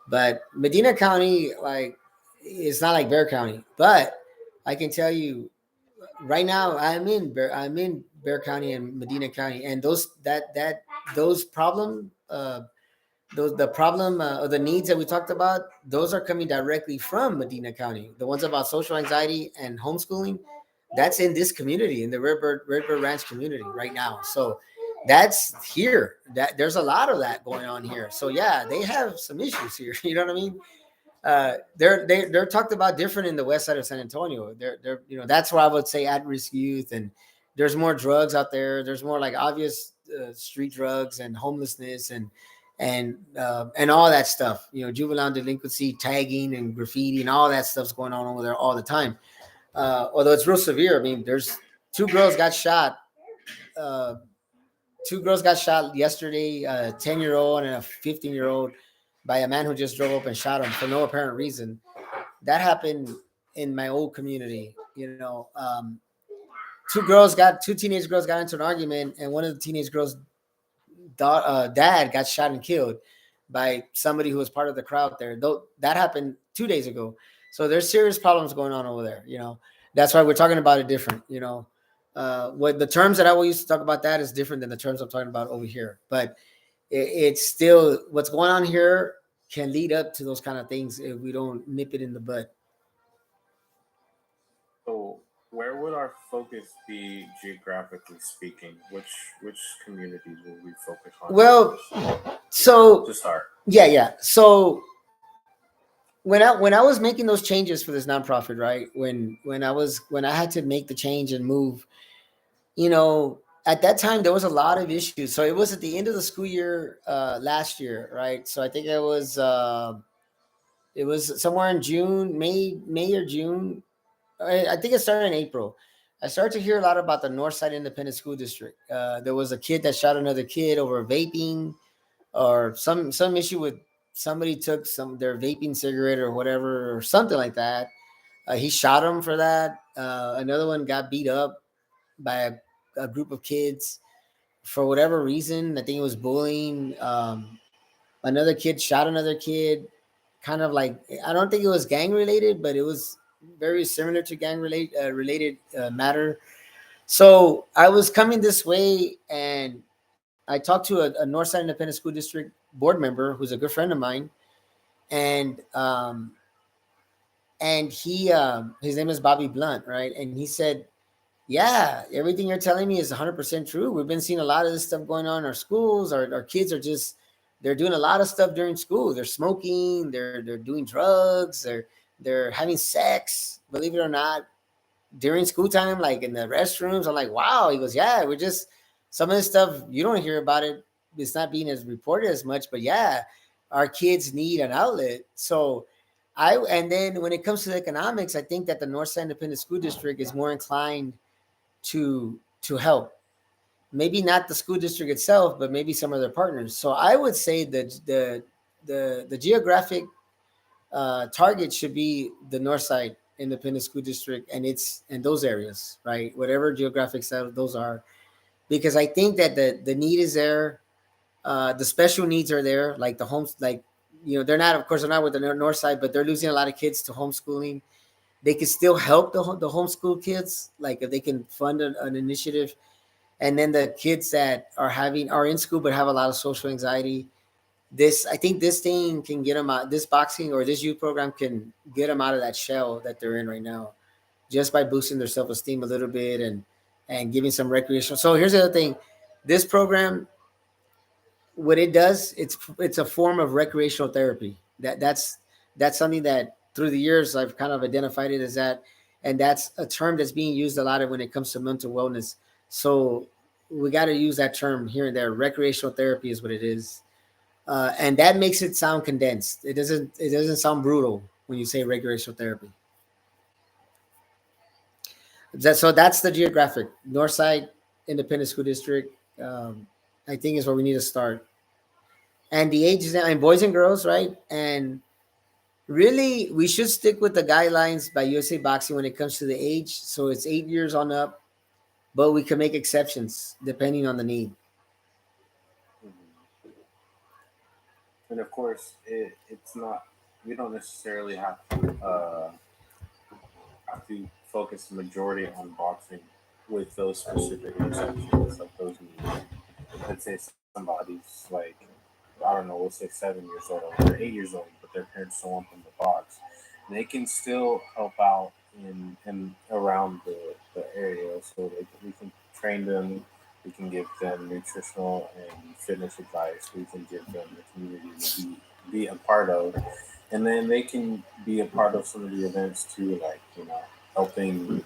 but Medina County, like, it's not like Bexar County. But I can tell you right now, I'm in Bexar County and Medina County, and those problem those the problem or the needs that we talked about, those are coming directly from Medina County. The ones about social anxiety and homeschooling, that's in this community, in the Redbird Ranch community right now. So that's here. That there's a lot of that going on here. So yeah, they have some issues here. You know what I mean? They're talked about different in the west side of San Antonio. They're that's where I would say at risk youth, and there's more drugs out there. There's more like obvious street drugs and homelessness and all that stuff. Juvenile delinquency, tagging and graffiti and all that stuff's going on over there all the time. Although it's real severe. I mean, there's two girls got shot. Uh, Two girls got shot yesterday, a 10-year-old and a 15-year-old, by a man who just drove up and shot them for no apparent reason. That happened in my old community. Two teenage girls got into an argument, and one of the teenage girls' dad got shot and killed by somebody who was part of the crowd there. Though that happened 2 days ago. So there's serious problems going on over there. That's why we're talking about it different. What the terms that I will use to talk about that is different than the terms I'm talking about over here. But it's still what's going on here can lead up to those kind of things if we don't nip it in the bud. So where would our focus be geographically speaking? Which communities will we focus on? Well, so to start. Yeah. So when I was making those changes for this nonprofit, right? When I had to make the change and move, at that time there was a lot of issues. So it was at the end of the school year last year, right? So I think it was somewhere in June, May or June. I think it started in April. I started to hear a lot about the Northside Independent School District. There was a kid that shot another kid over vaping, or some issue with somebody took their vaping cigarette or whatever, or something like that. He shot him for that. Another one got beat up by a group of kids for whatever reason. I think it was bullying. Another kid shot another kid, kind of like, I don't think it was gang related, but it was very similar to gang related matter. So I was coming this way, and I talked to a Northside Independent School District board member who's a good friend of mine, and he his name is Bobby Blunt, right? And he said, yeah, everything you're telling me is 100% true. We've been seeing a lot of this stuff going on in our schools. Our kids are they're doing a lot of stuff during school. They're smoking, they're doing drugs, they're having sex, believe it or not, during school time, like in the restrooms. I'm like, wow. He goes, yeah, some of this stuff, you don't hear about it. It's not being as reported as much, but yeah, our kids need an outlet. So and then when it comes to the economics, I think that the Northside Independent School District is more inclined to help. Maybe not the school district itself, but maybe some of their partners. So I would say that the geographic target should be the Northside Independent School District and those areas, right? Whatever geographic side those are, because I think that the need is there. The special needs are there, like the homes, like, they're not, of course, they're not with the North Side, but they're losing a lot of kids to homeschooling. They can still help the homeschool kids, like if they can fund an initiative. And then the kids that are in school but have a lot of social anxiety, I think this thing can get them out. This boxing or this youth program can get them out of that shell that they're in right now, just by boosting their self-esteem a little bit and giving some recreational. So here's the other thing: this program, what it does, it's a form of recreational therapy. That's something that through the years I've kind of identified it as that, and that's a term that's being used a lot of when it comes to mental wellness. So we got to use that term here and there. Recreational therapy is what it is. and that makes it sound condensed. It doesn't sound brutal when you say recreational therapy. So that's the geographic Northside Independent School District. I think is where we need to start. And the ages and boys and girls, right? And really, we should stick with the guidelines by USA Boxing when it comes to the age. So it's 8 years on up, but we can make exceptions depending on the need. Mhm. And of course, it's not. We don't necessarily have to focus the majority on boxing with those specific exceptions, like those needs. Let's say somebody's like, I don't know, we'll say 7 years old or 8 years old, but their parents don't want them to box. They can still help out in around the area, so we can train them. We can give them nutritional and fitness advice. We can give them the community to be a part of, and then they can be a part of some of the events too, like helping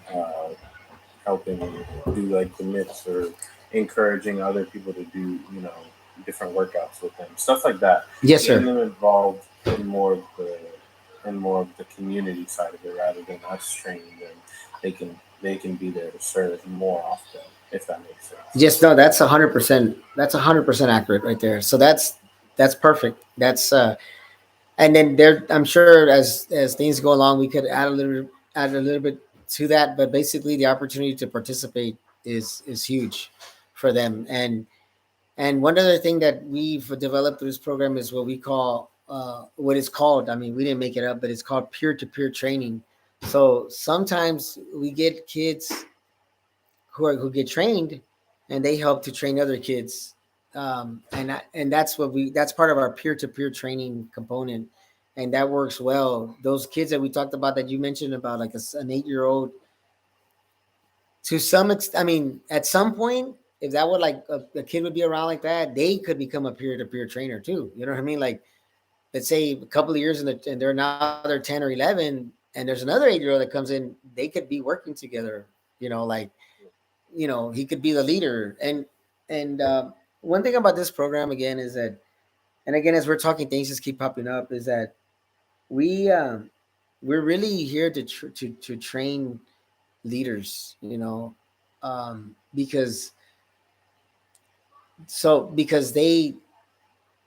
do like the mitts or encouraging other people to do different workouts with them, stuff like that. Yes, Getting sir. them involved in more of the community side of it rather than us training them. They can be there to serve more often, if that makes sense. Yes, no, that's 100%. That's 100% accurate right there. So that's perfect. That's and then there, I'm sure as things go along, we could add a little bit to that. But basically, the opportunity to participate is huge for them. And one other thing that we've developed through this program is what we call what it's called. I mean, we didn't make it up, but it's called peer to peer training. So sometimes we get kids who get trained, and they help to train other kids. And that's part of our peer to peer training component, and that works well. Those kids that we talked about that you mentioned about like an 8 year old, to some extent, I mean, at some point, if that would like a kid would be around like that, they could become a peer to peer trainer too. You know what I mean? Like, let's say a couple of years and they're now they're 10 or 11, and there's another 8 year old that comes in, they could be working together. Like, he could be the leader. And one thing about this program again is that, and again, as we're talking, things just keep popping up, is that we we're really here to train leaders, because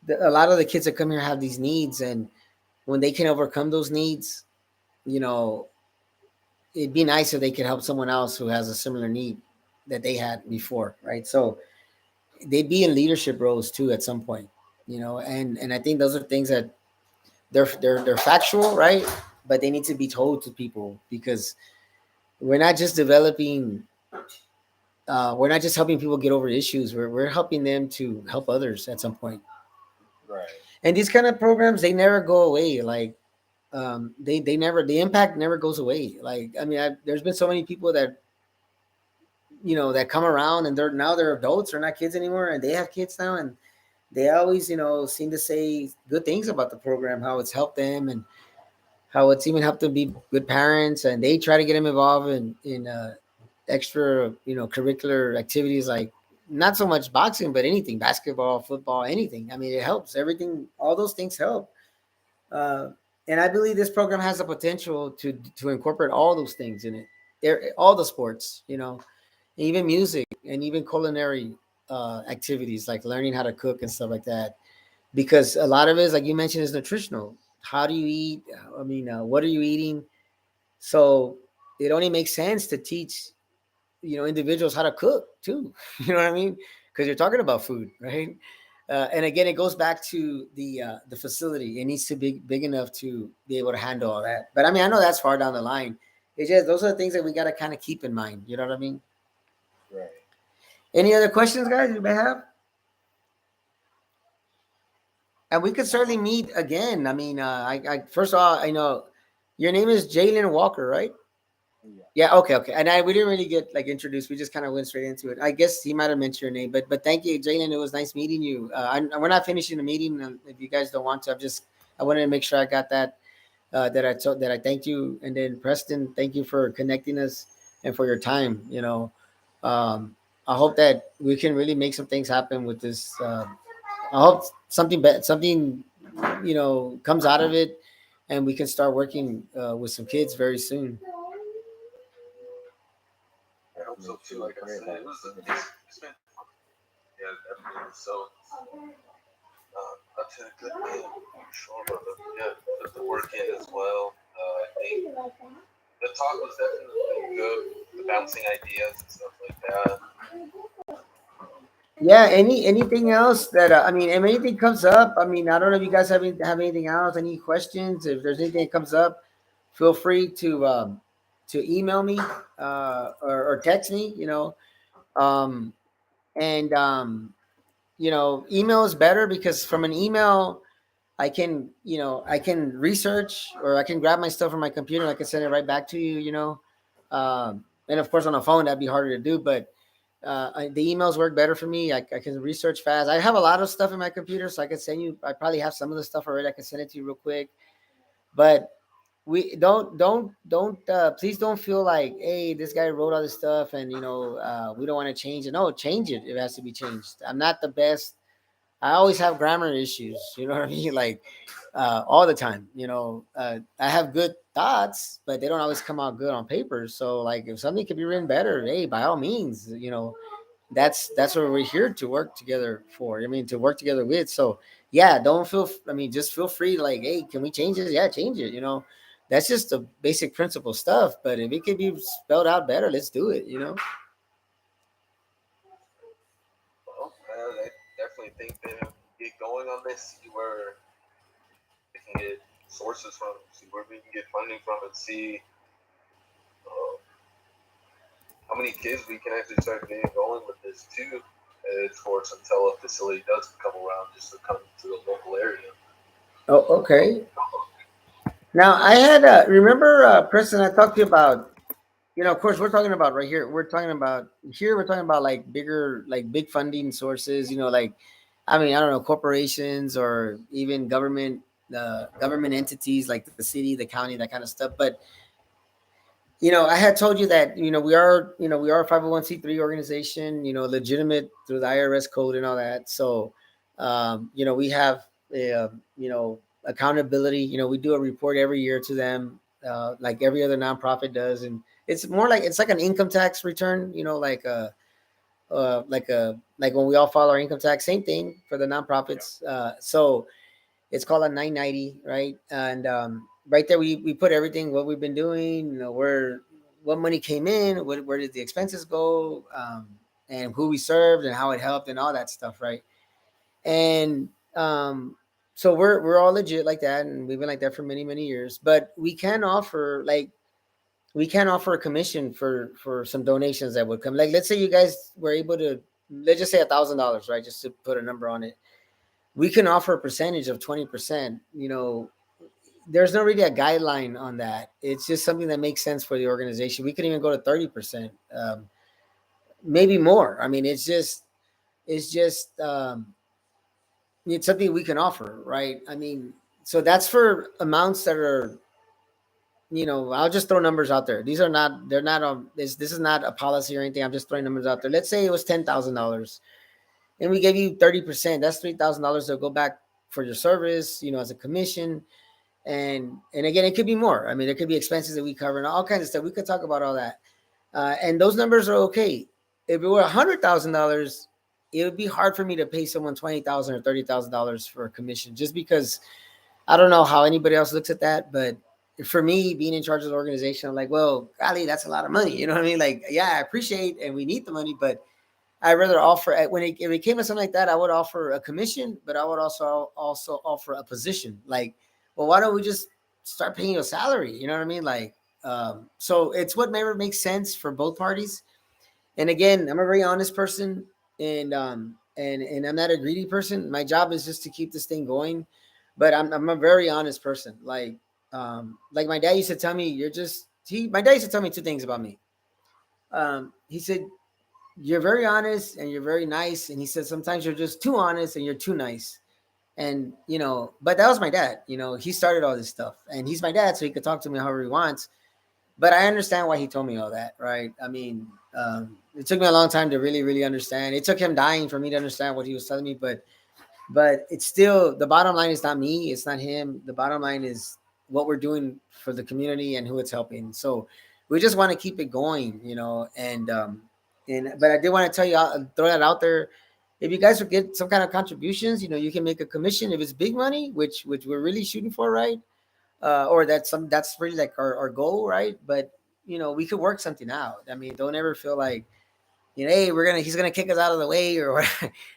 a lot of the kids that come here have these needs, and when they can overcome those needs, you know it'd be nice if they could help someone else who has a similar need that they had before, right? So they'd be in leadership roles too at some point, and I think those are things that they're factual, right? But they need to be told to people, because we're not just developing we're not just helping people get over issues. We're helping them to help others at some point. Right. And these kind of programs, they never go away. Like, they never, the impact never goes away. Like, I mean, there's been so many people that that come around, and they're adults, they're not kids anymore, and they have kids now, and they always seem to say good things about the program, how it's helped them, and how it's even helped them be good parents, and they try to get them involved in extra curricular activities, like not so much boxing, but anything, basketball, football, anything. I mean, it helps. Everything, all those things help. uh, and I believe this program has the potential to incorporate all those things in it. All the sports, even music, and even culinary activities, like learning how to cook and stuff like that, because a lot of it is, like you mentioned, is nutritional. How do you eat? I mean, what are you eating? So it only makes sense to teach individuals how to cook too. You know what I mean? Because you're talking about food, right? And again, it goes back to the facility. It needs to be big enough to be able to handle all that. But I mean, I know that's far down the line. It's just those are the things that we got to kind of keep in mind. You know what I mean? Right. Any other questions, guys, you may have? And we could certainly meet again. I mean, I first of all, I know your name is Jalen Walker, right? Yeah. Yeah, okay, okay. And we didn't really get like introduced. We just kind of went straight into it. I guess he might have mentioned your name, but thank you, Jalen. It was nice meeting you. We're not finishing the meeting. If you guys don't want to, I wanted to make sure I got that that I thanked you, and then Preston, thank you for connecting us and for your time. I hope that we can really make some things happen with this. I hope something comes out of it, and we can start working with some kids very soon. I hope so too. Like I said, it's been fun. Yeah, definitely. So, that's a good man for sure, brother. Yeah, put the work in as well. I think the talk was definitely good. The bouncing ideas and stuff like that. Yeah. Anything else that if anything comes up, I don't know if you guys have anything else, any questions. If there's anything that comes up, feel free to email me or text me. Um, and email is better because from an email I can research, or I can grab my stuff from my computer and I can send it right back to you. And of course on a phone that'd be harder to do, but the emails work better for me. I can research fast. I have a lot of stuff in my computer, so I can send you. I probably have some of the stuff already. I can send it to you real quick. But we don't please don't feel like, hey, this guy wrote all this stuff and we don't want to change it. No, change it. It has to be changed. I'm not the best. I always have grammar issues. You know what I mean? Like all the time. I have good thoughts, but they don't always come out good on paper. So like, if something could be written better, hey, by all means, that's what we're here to work together for. To work together with. So yeah, don't feel. Just feel free to, like, hey, can we change this? Yeah, change it. That's just the basic principle stuff. But if it could be spelled out better, let's do it. Well, I definitely think that get going on this, see where we can get sources from, see where we can get funding from, and see how many kids we can actually start getting going with this too. Of course, until a facility does come around, just to come to the local area. Oh, okay. Now I had remember Preston, I talked to you about. Of course, we're talking about right here. We're talking about like bigger, like big funding sources. Like, I don't know, corporations or even government entities like the city, the county, that kind of stuff. But I had told you that we are a 501(c)(3) organization. Legitimate through the IRS code and all that. So, we have accountability. We do a report every year to them, like every other nonprofit does, and it's like an income tax return. Like when we all file our income tax, same thing for the nonprofits. So it's called a 990, right? And right there, we put everything, what we've been doing, what money came in, where did the expenses go, and who we served and how it helped and all that stuff, right? And so we're all legit like that, and we've been like that for many many years. But we can offer a commission for some donations that would come. Like, let's say you guys were able to, let's just say $1,000, right? Just to put a number on it. We can offer a percentage of 20%. There's not really a guideline on that. It's just something that makes sense for the organization. We can even go to 30%, maybe more. It's something we can offer, right? So that's for amounts that are, I'll just throw numbers out there. They're not this is not a policy or anything. I'm just throwing numbers out there. Let's say it was $10,000 and we gave you 30%. That's $3,000 that'll go back for your service, as a commission. And again, it could be more. There could be expenses that we cover and all kinds of stuff. We could talk about all that. And those numbers are okay. If it were $100,000, it would be hard for me to pay someone $20,000 or $30,000 for a commission, just because I don't know how anybody else looks at that. But for me, being in charge of the organization, I'm like, well, golly, that's a lot of money. You know what I mean? Like, yeah, I appreciate and we need the money, but I'd rather offer, if it came to something like that, I would offer a commission, but I would also offer a position. Like, well, why don't we just start paying you a salary? You know what I mean? Like, so it's whatever makes sense for both parties. And again, I'm a very honest person, and I'm not a greedy person. My job is just to keep this thing going, but I'm a very honest person. Like my dad used to tell me, my dad used to tell me two things about me. He said, you're very honest and you're very nice. And he said, sometimes you're just too honest and you're too nice. And, but that was my dad. He started all this stuff, and he's my dad, so he could talk to me however he wants. But I understand why he told me all that, right? It took me a long time to really, really understand. It took him dying for me to understand what he was telling me. But but it's still, the bottom line is not me, it's not him. The bottom line is what we're doing for the community and who it's helping. So we just want to keep it going, and but I did want to tell you, I'll throw that out there. If you guys would get some kind of contributions, you can make a commission if it's big money, which we're really shooting for, right? Or that's really like our goal, right? But we could work something out. I mean, don't ever feel like, hey, he's gonna kick us out of the way or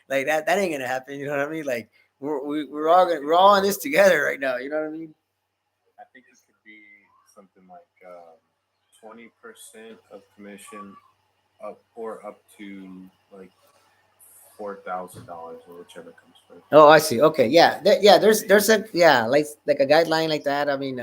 like that. That ain't gonna happen. You know what I mean? Like we're all in this together right now. You know what I mean? I think it could be something like 20% of commission up to like $4,000 or whichever comes first. Oh, I see. Okay, yeah, yeah. There's a, yeah, like a guideline like that. I mean,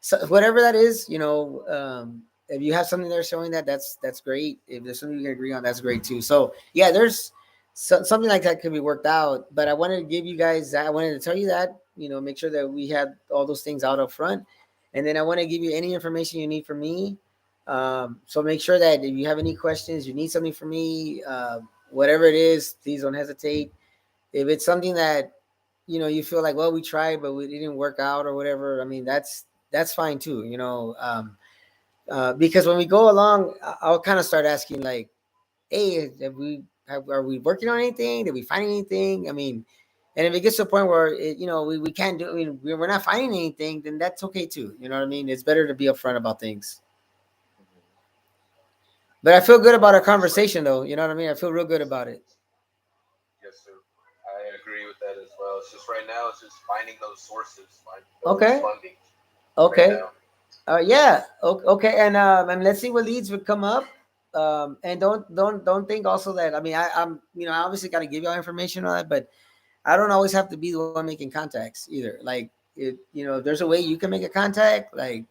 so whatever that is, if you have something there showing that, that's great. If there's something you can agree on, that's great too. So yeah, there's something like that could be worked out. But I wanted to give you guys that. I wanted to tell you that, make sure that we had all those things out up front, and then I want to give you any information you need from me. So make sure that if you have any questions, you need something from me, whatever it is, please don't hesitate. If it's something that you feel like, well, we tried but it didn't work out or whatever, I mean, that's fine too. Because when we go along, I'll kind of start asking like, hey, are we working on anything? Did we find anything? I mean, and if it gets to a point where we can't do, I mean, we're not finding anything, then that's okay too. You know what I mean? It's better to be upfront about things. But I feel good about our conversation though. You know what I mean? I feel real good about it. Yes, sir. I agree with that as well. It's just right now, it's just finding those sources, finding Okay. those funding. Okay. Right now. Yeah. Okay. And let's see what leads would come up. And don't think also that, I mean, I'm I obviously got to give y'all information on that, but I don't always have to be the one making contacts either. Like, if there's a way you can make a contact, like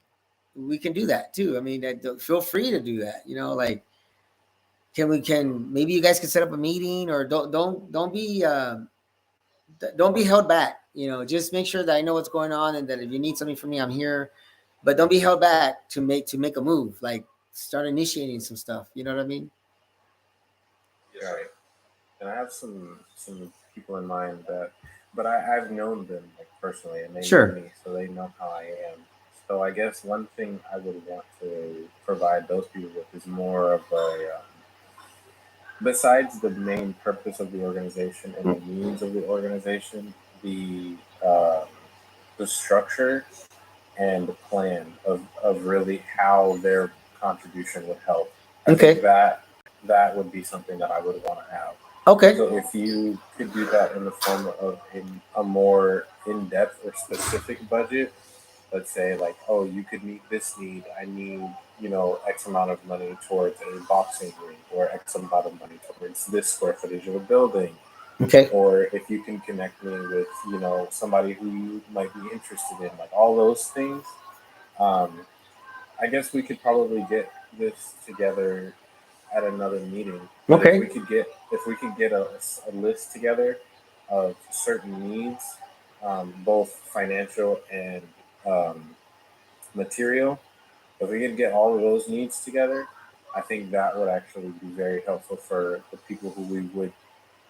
we can do that too. I mean, feel free to do that. Like, can maybe you guys can set up a meeting, or don't be held back. Just make sure that I know what's going on, and that if you need something from me, I'm here. But don't be held back to make a move. Like, start initiating some stuff. You know what I mean? Yes, Right. sir. And I have some people in mind but I've known them like personally, and they Sure. know me, so they know how I am. So I guess one thing I would want to provide those people with is more of a besides the main purpose of the organization and the means of the organization, um, the structure and the plan of really how their contribution would help. I Okay. think that would be something that I would want to have. Okay. So if you could do that in the form of a more in-depth or specific budget, let's say like, oh, you could meet this need. I need, X amount of money towards a boxing ring, or X amount of money towards this square footage of a building. Okay. Or if you can connect me with, somebody who you might be interested in, like all those things. Um, I guess we could probably get this together at another meeting. But Okay. if we could get a list together of certain needs, both financial and um, material, if we could get all of those needs together, I think that would actually be very helpful for the people who we would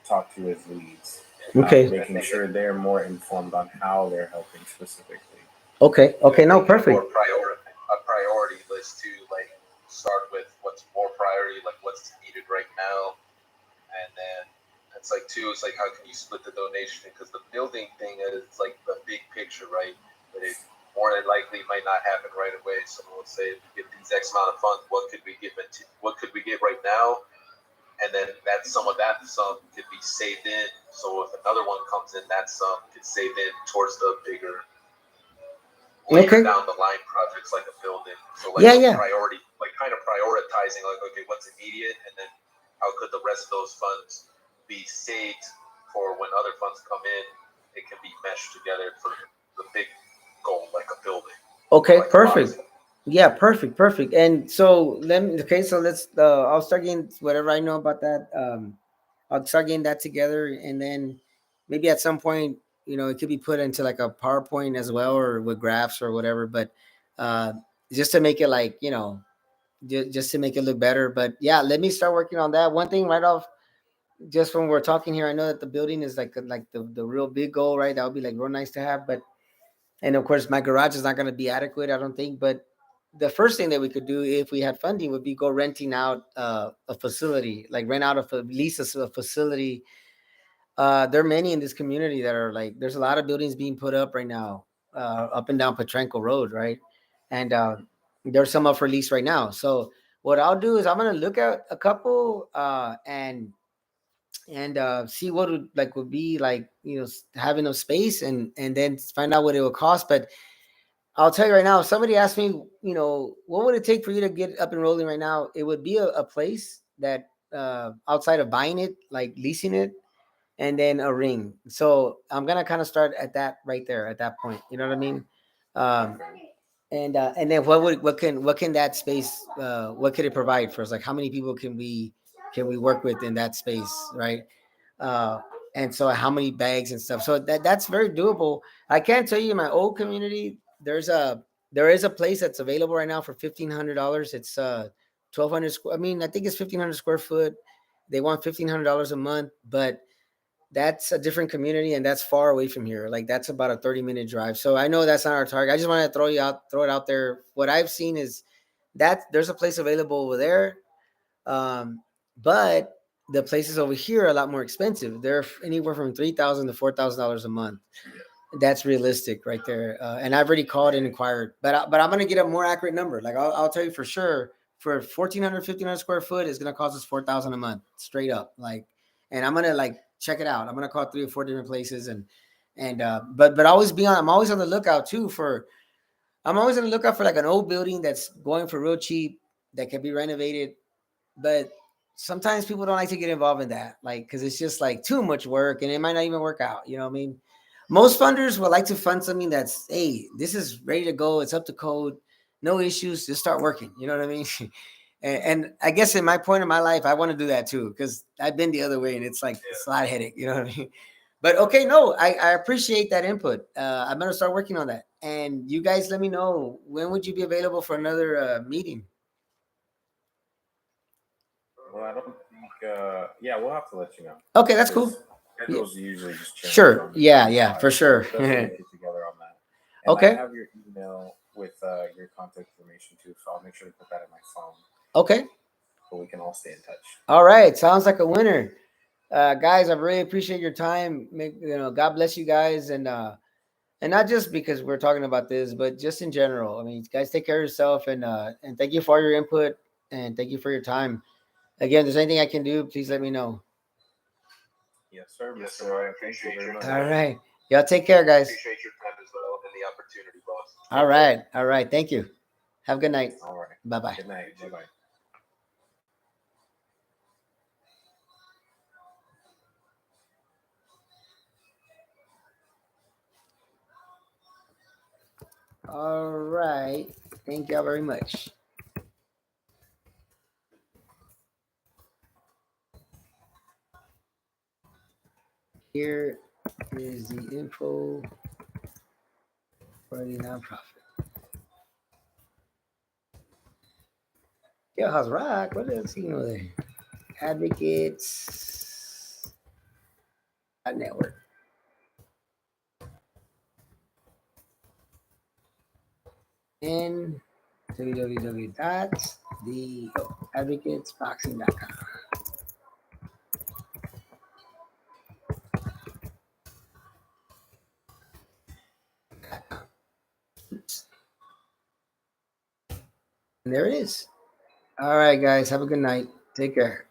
talk to as leads. Okay. Making sure they're more informed on how they're helping specifically. Okay. Okay. No, perfect. A priority list to like start with what's more priority, like what's needed right now, and then it's like two. It's like how can you split the donation, because the building thing is like the big picture, right? But it more than likely might not happen right away. So let's say if we get these X amount of funds, what could we give what could we get right now? And then some of that sum could be saved in. So if another one comes in, that sum could save in towards the bigger later Okay. down the line projects like a building. So like Yeah. a Yeah. priority, like kind of prioritizing like, okay, what's immediate, and then how could the rest of those funds be saved for when other funds come in? It can be meshed together for the big goal, like a building. Okay. Like Perfect. Yeah. Perfect. Perfect. And so okay. So let's. I'll start getting whatever I know about that. I'll start getting that together, and then maybe at some point, it could be put into like a PowerPoint as well, or with graphs or whatever. But uh, just to make it like, just to make it look better. But yeah, let me start working on that. One thing right off. just when we're talking here, I know that the building is like the real big goal, right? That would be like real nice to have, but and of course my garage is not going to be adequate, I don't think. But the first thing that we could do if we had funding would be go renting out a facility, like rent out lease a facility. There are many in this community that are like, there's a lot of buildings being put up right now, up and down Petranco Road, right? And there's some up for lease right now. So what I'll do is I'm gonna look at a couple and see what would be like, having a space, and then find out what it would cost. But I'll tell you right now, if somebody asked me, what would it take for you to get up and rolling right now, it would be a place that, outside of buying it, like leasing it, and then a ring. So I'm gonna kind of start at that right there at that point. You know what I mean? Um, and then what can that space, what could it provide for us? Like how many people can we work with in that space, right? Uh, and so how many bags and stuff. So that's very doable. I can't tell you, in my old community, there is a place that's available right now for $1,500. It's 1,200 square. I mean, I think it's 1,500 square foot. They want $1,500 a month, but that's a different community and that's far away from here. Like that's about a 30-minute drive. So I know that's not our target. I just want to throw it out there. What I've seen is that there's a place available over there. But the places over here are a lot more expensive. They're anywhere from $3,000 to $4,000 a month. That's realistic right there. And I've already called and inquired, but I'm gonna get a more accurate number. Like I'll tell you for sure, for 1,400, 1,500 square foot, it's gonna cost us 4,000 a month, straight up. Like, and I'm gonna like check it out. I'm gonna call 3 or 4 different places, but always I'm always on the lookout too for. I'm always on the lookout for like an old building that's going for real cheap that can be renovated. But sometimes people don't like to get involved in that, like, because it's just like too much work and it might not even work out. You know what I mean? Most funders would like to fund something that's, hey, this is ready to go. It's up to code, no issues. Just start working. You know what I mean? And I guess in my point in my life, I want to do that too, because I've been the other way and it's like it's a lot of headache. You know what I mean? But okay, no, I appreciate that input. I'm gonna start working on that. And you guys, let me know, when would you be available for another meeting? Well, I don't think. Yeah, we'll have to let you know. Okay, that's cool. Schedules usually just change. Sure. Yeah, for sure. We'll definitely get together on that. And Okay. I have your email with your contact information too, so I'll make sure to put that in my phone Okay. so we can all stay in touch. All right. Sounds like a winner. Guys, I really appreciate your time. God bless you guys, and not just because we're talking about this, but just in general. I mean, guys, take care of yourself, and thank you for all your input, and thank you for your time. Again, if there's anything I can do, please let me know. Yes, sir. Yes, Mr. sir. I Ryan, appreciate thank you your very time. All right. Y'all take care, guys. Appreciate your time as well and the opportunity, boss. All right. All right. Thank you. Have a good night. All right. Bye-bye. Good night. Bye bye. All right. Thank y'all very much. Here is the info for the nonprofit. Yo, how's Rock? What else you know there? Advocates network. And www.theadvocatesboxing.com. And there it is. All right, guys. Have a good night. Take care.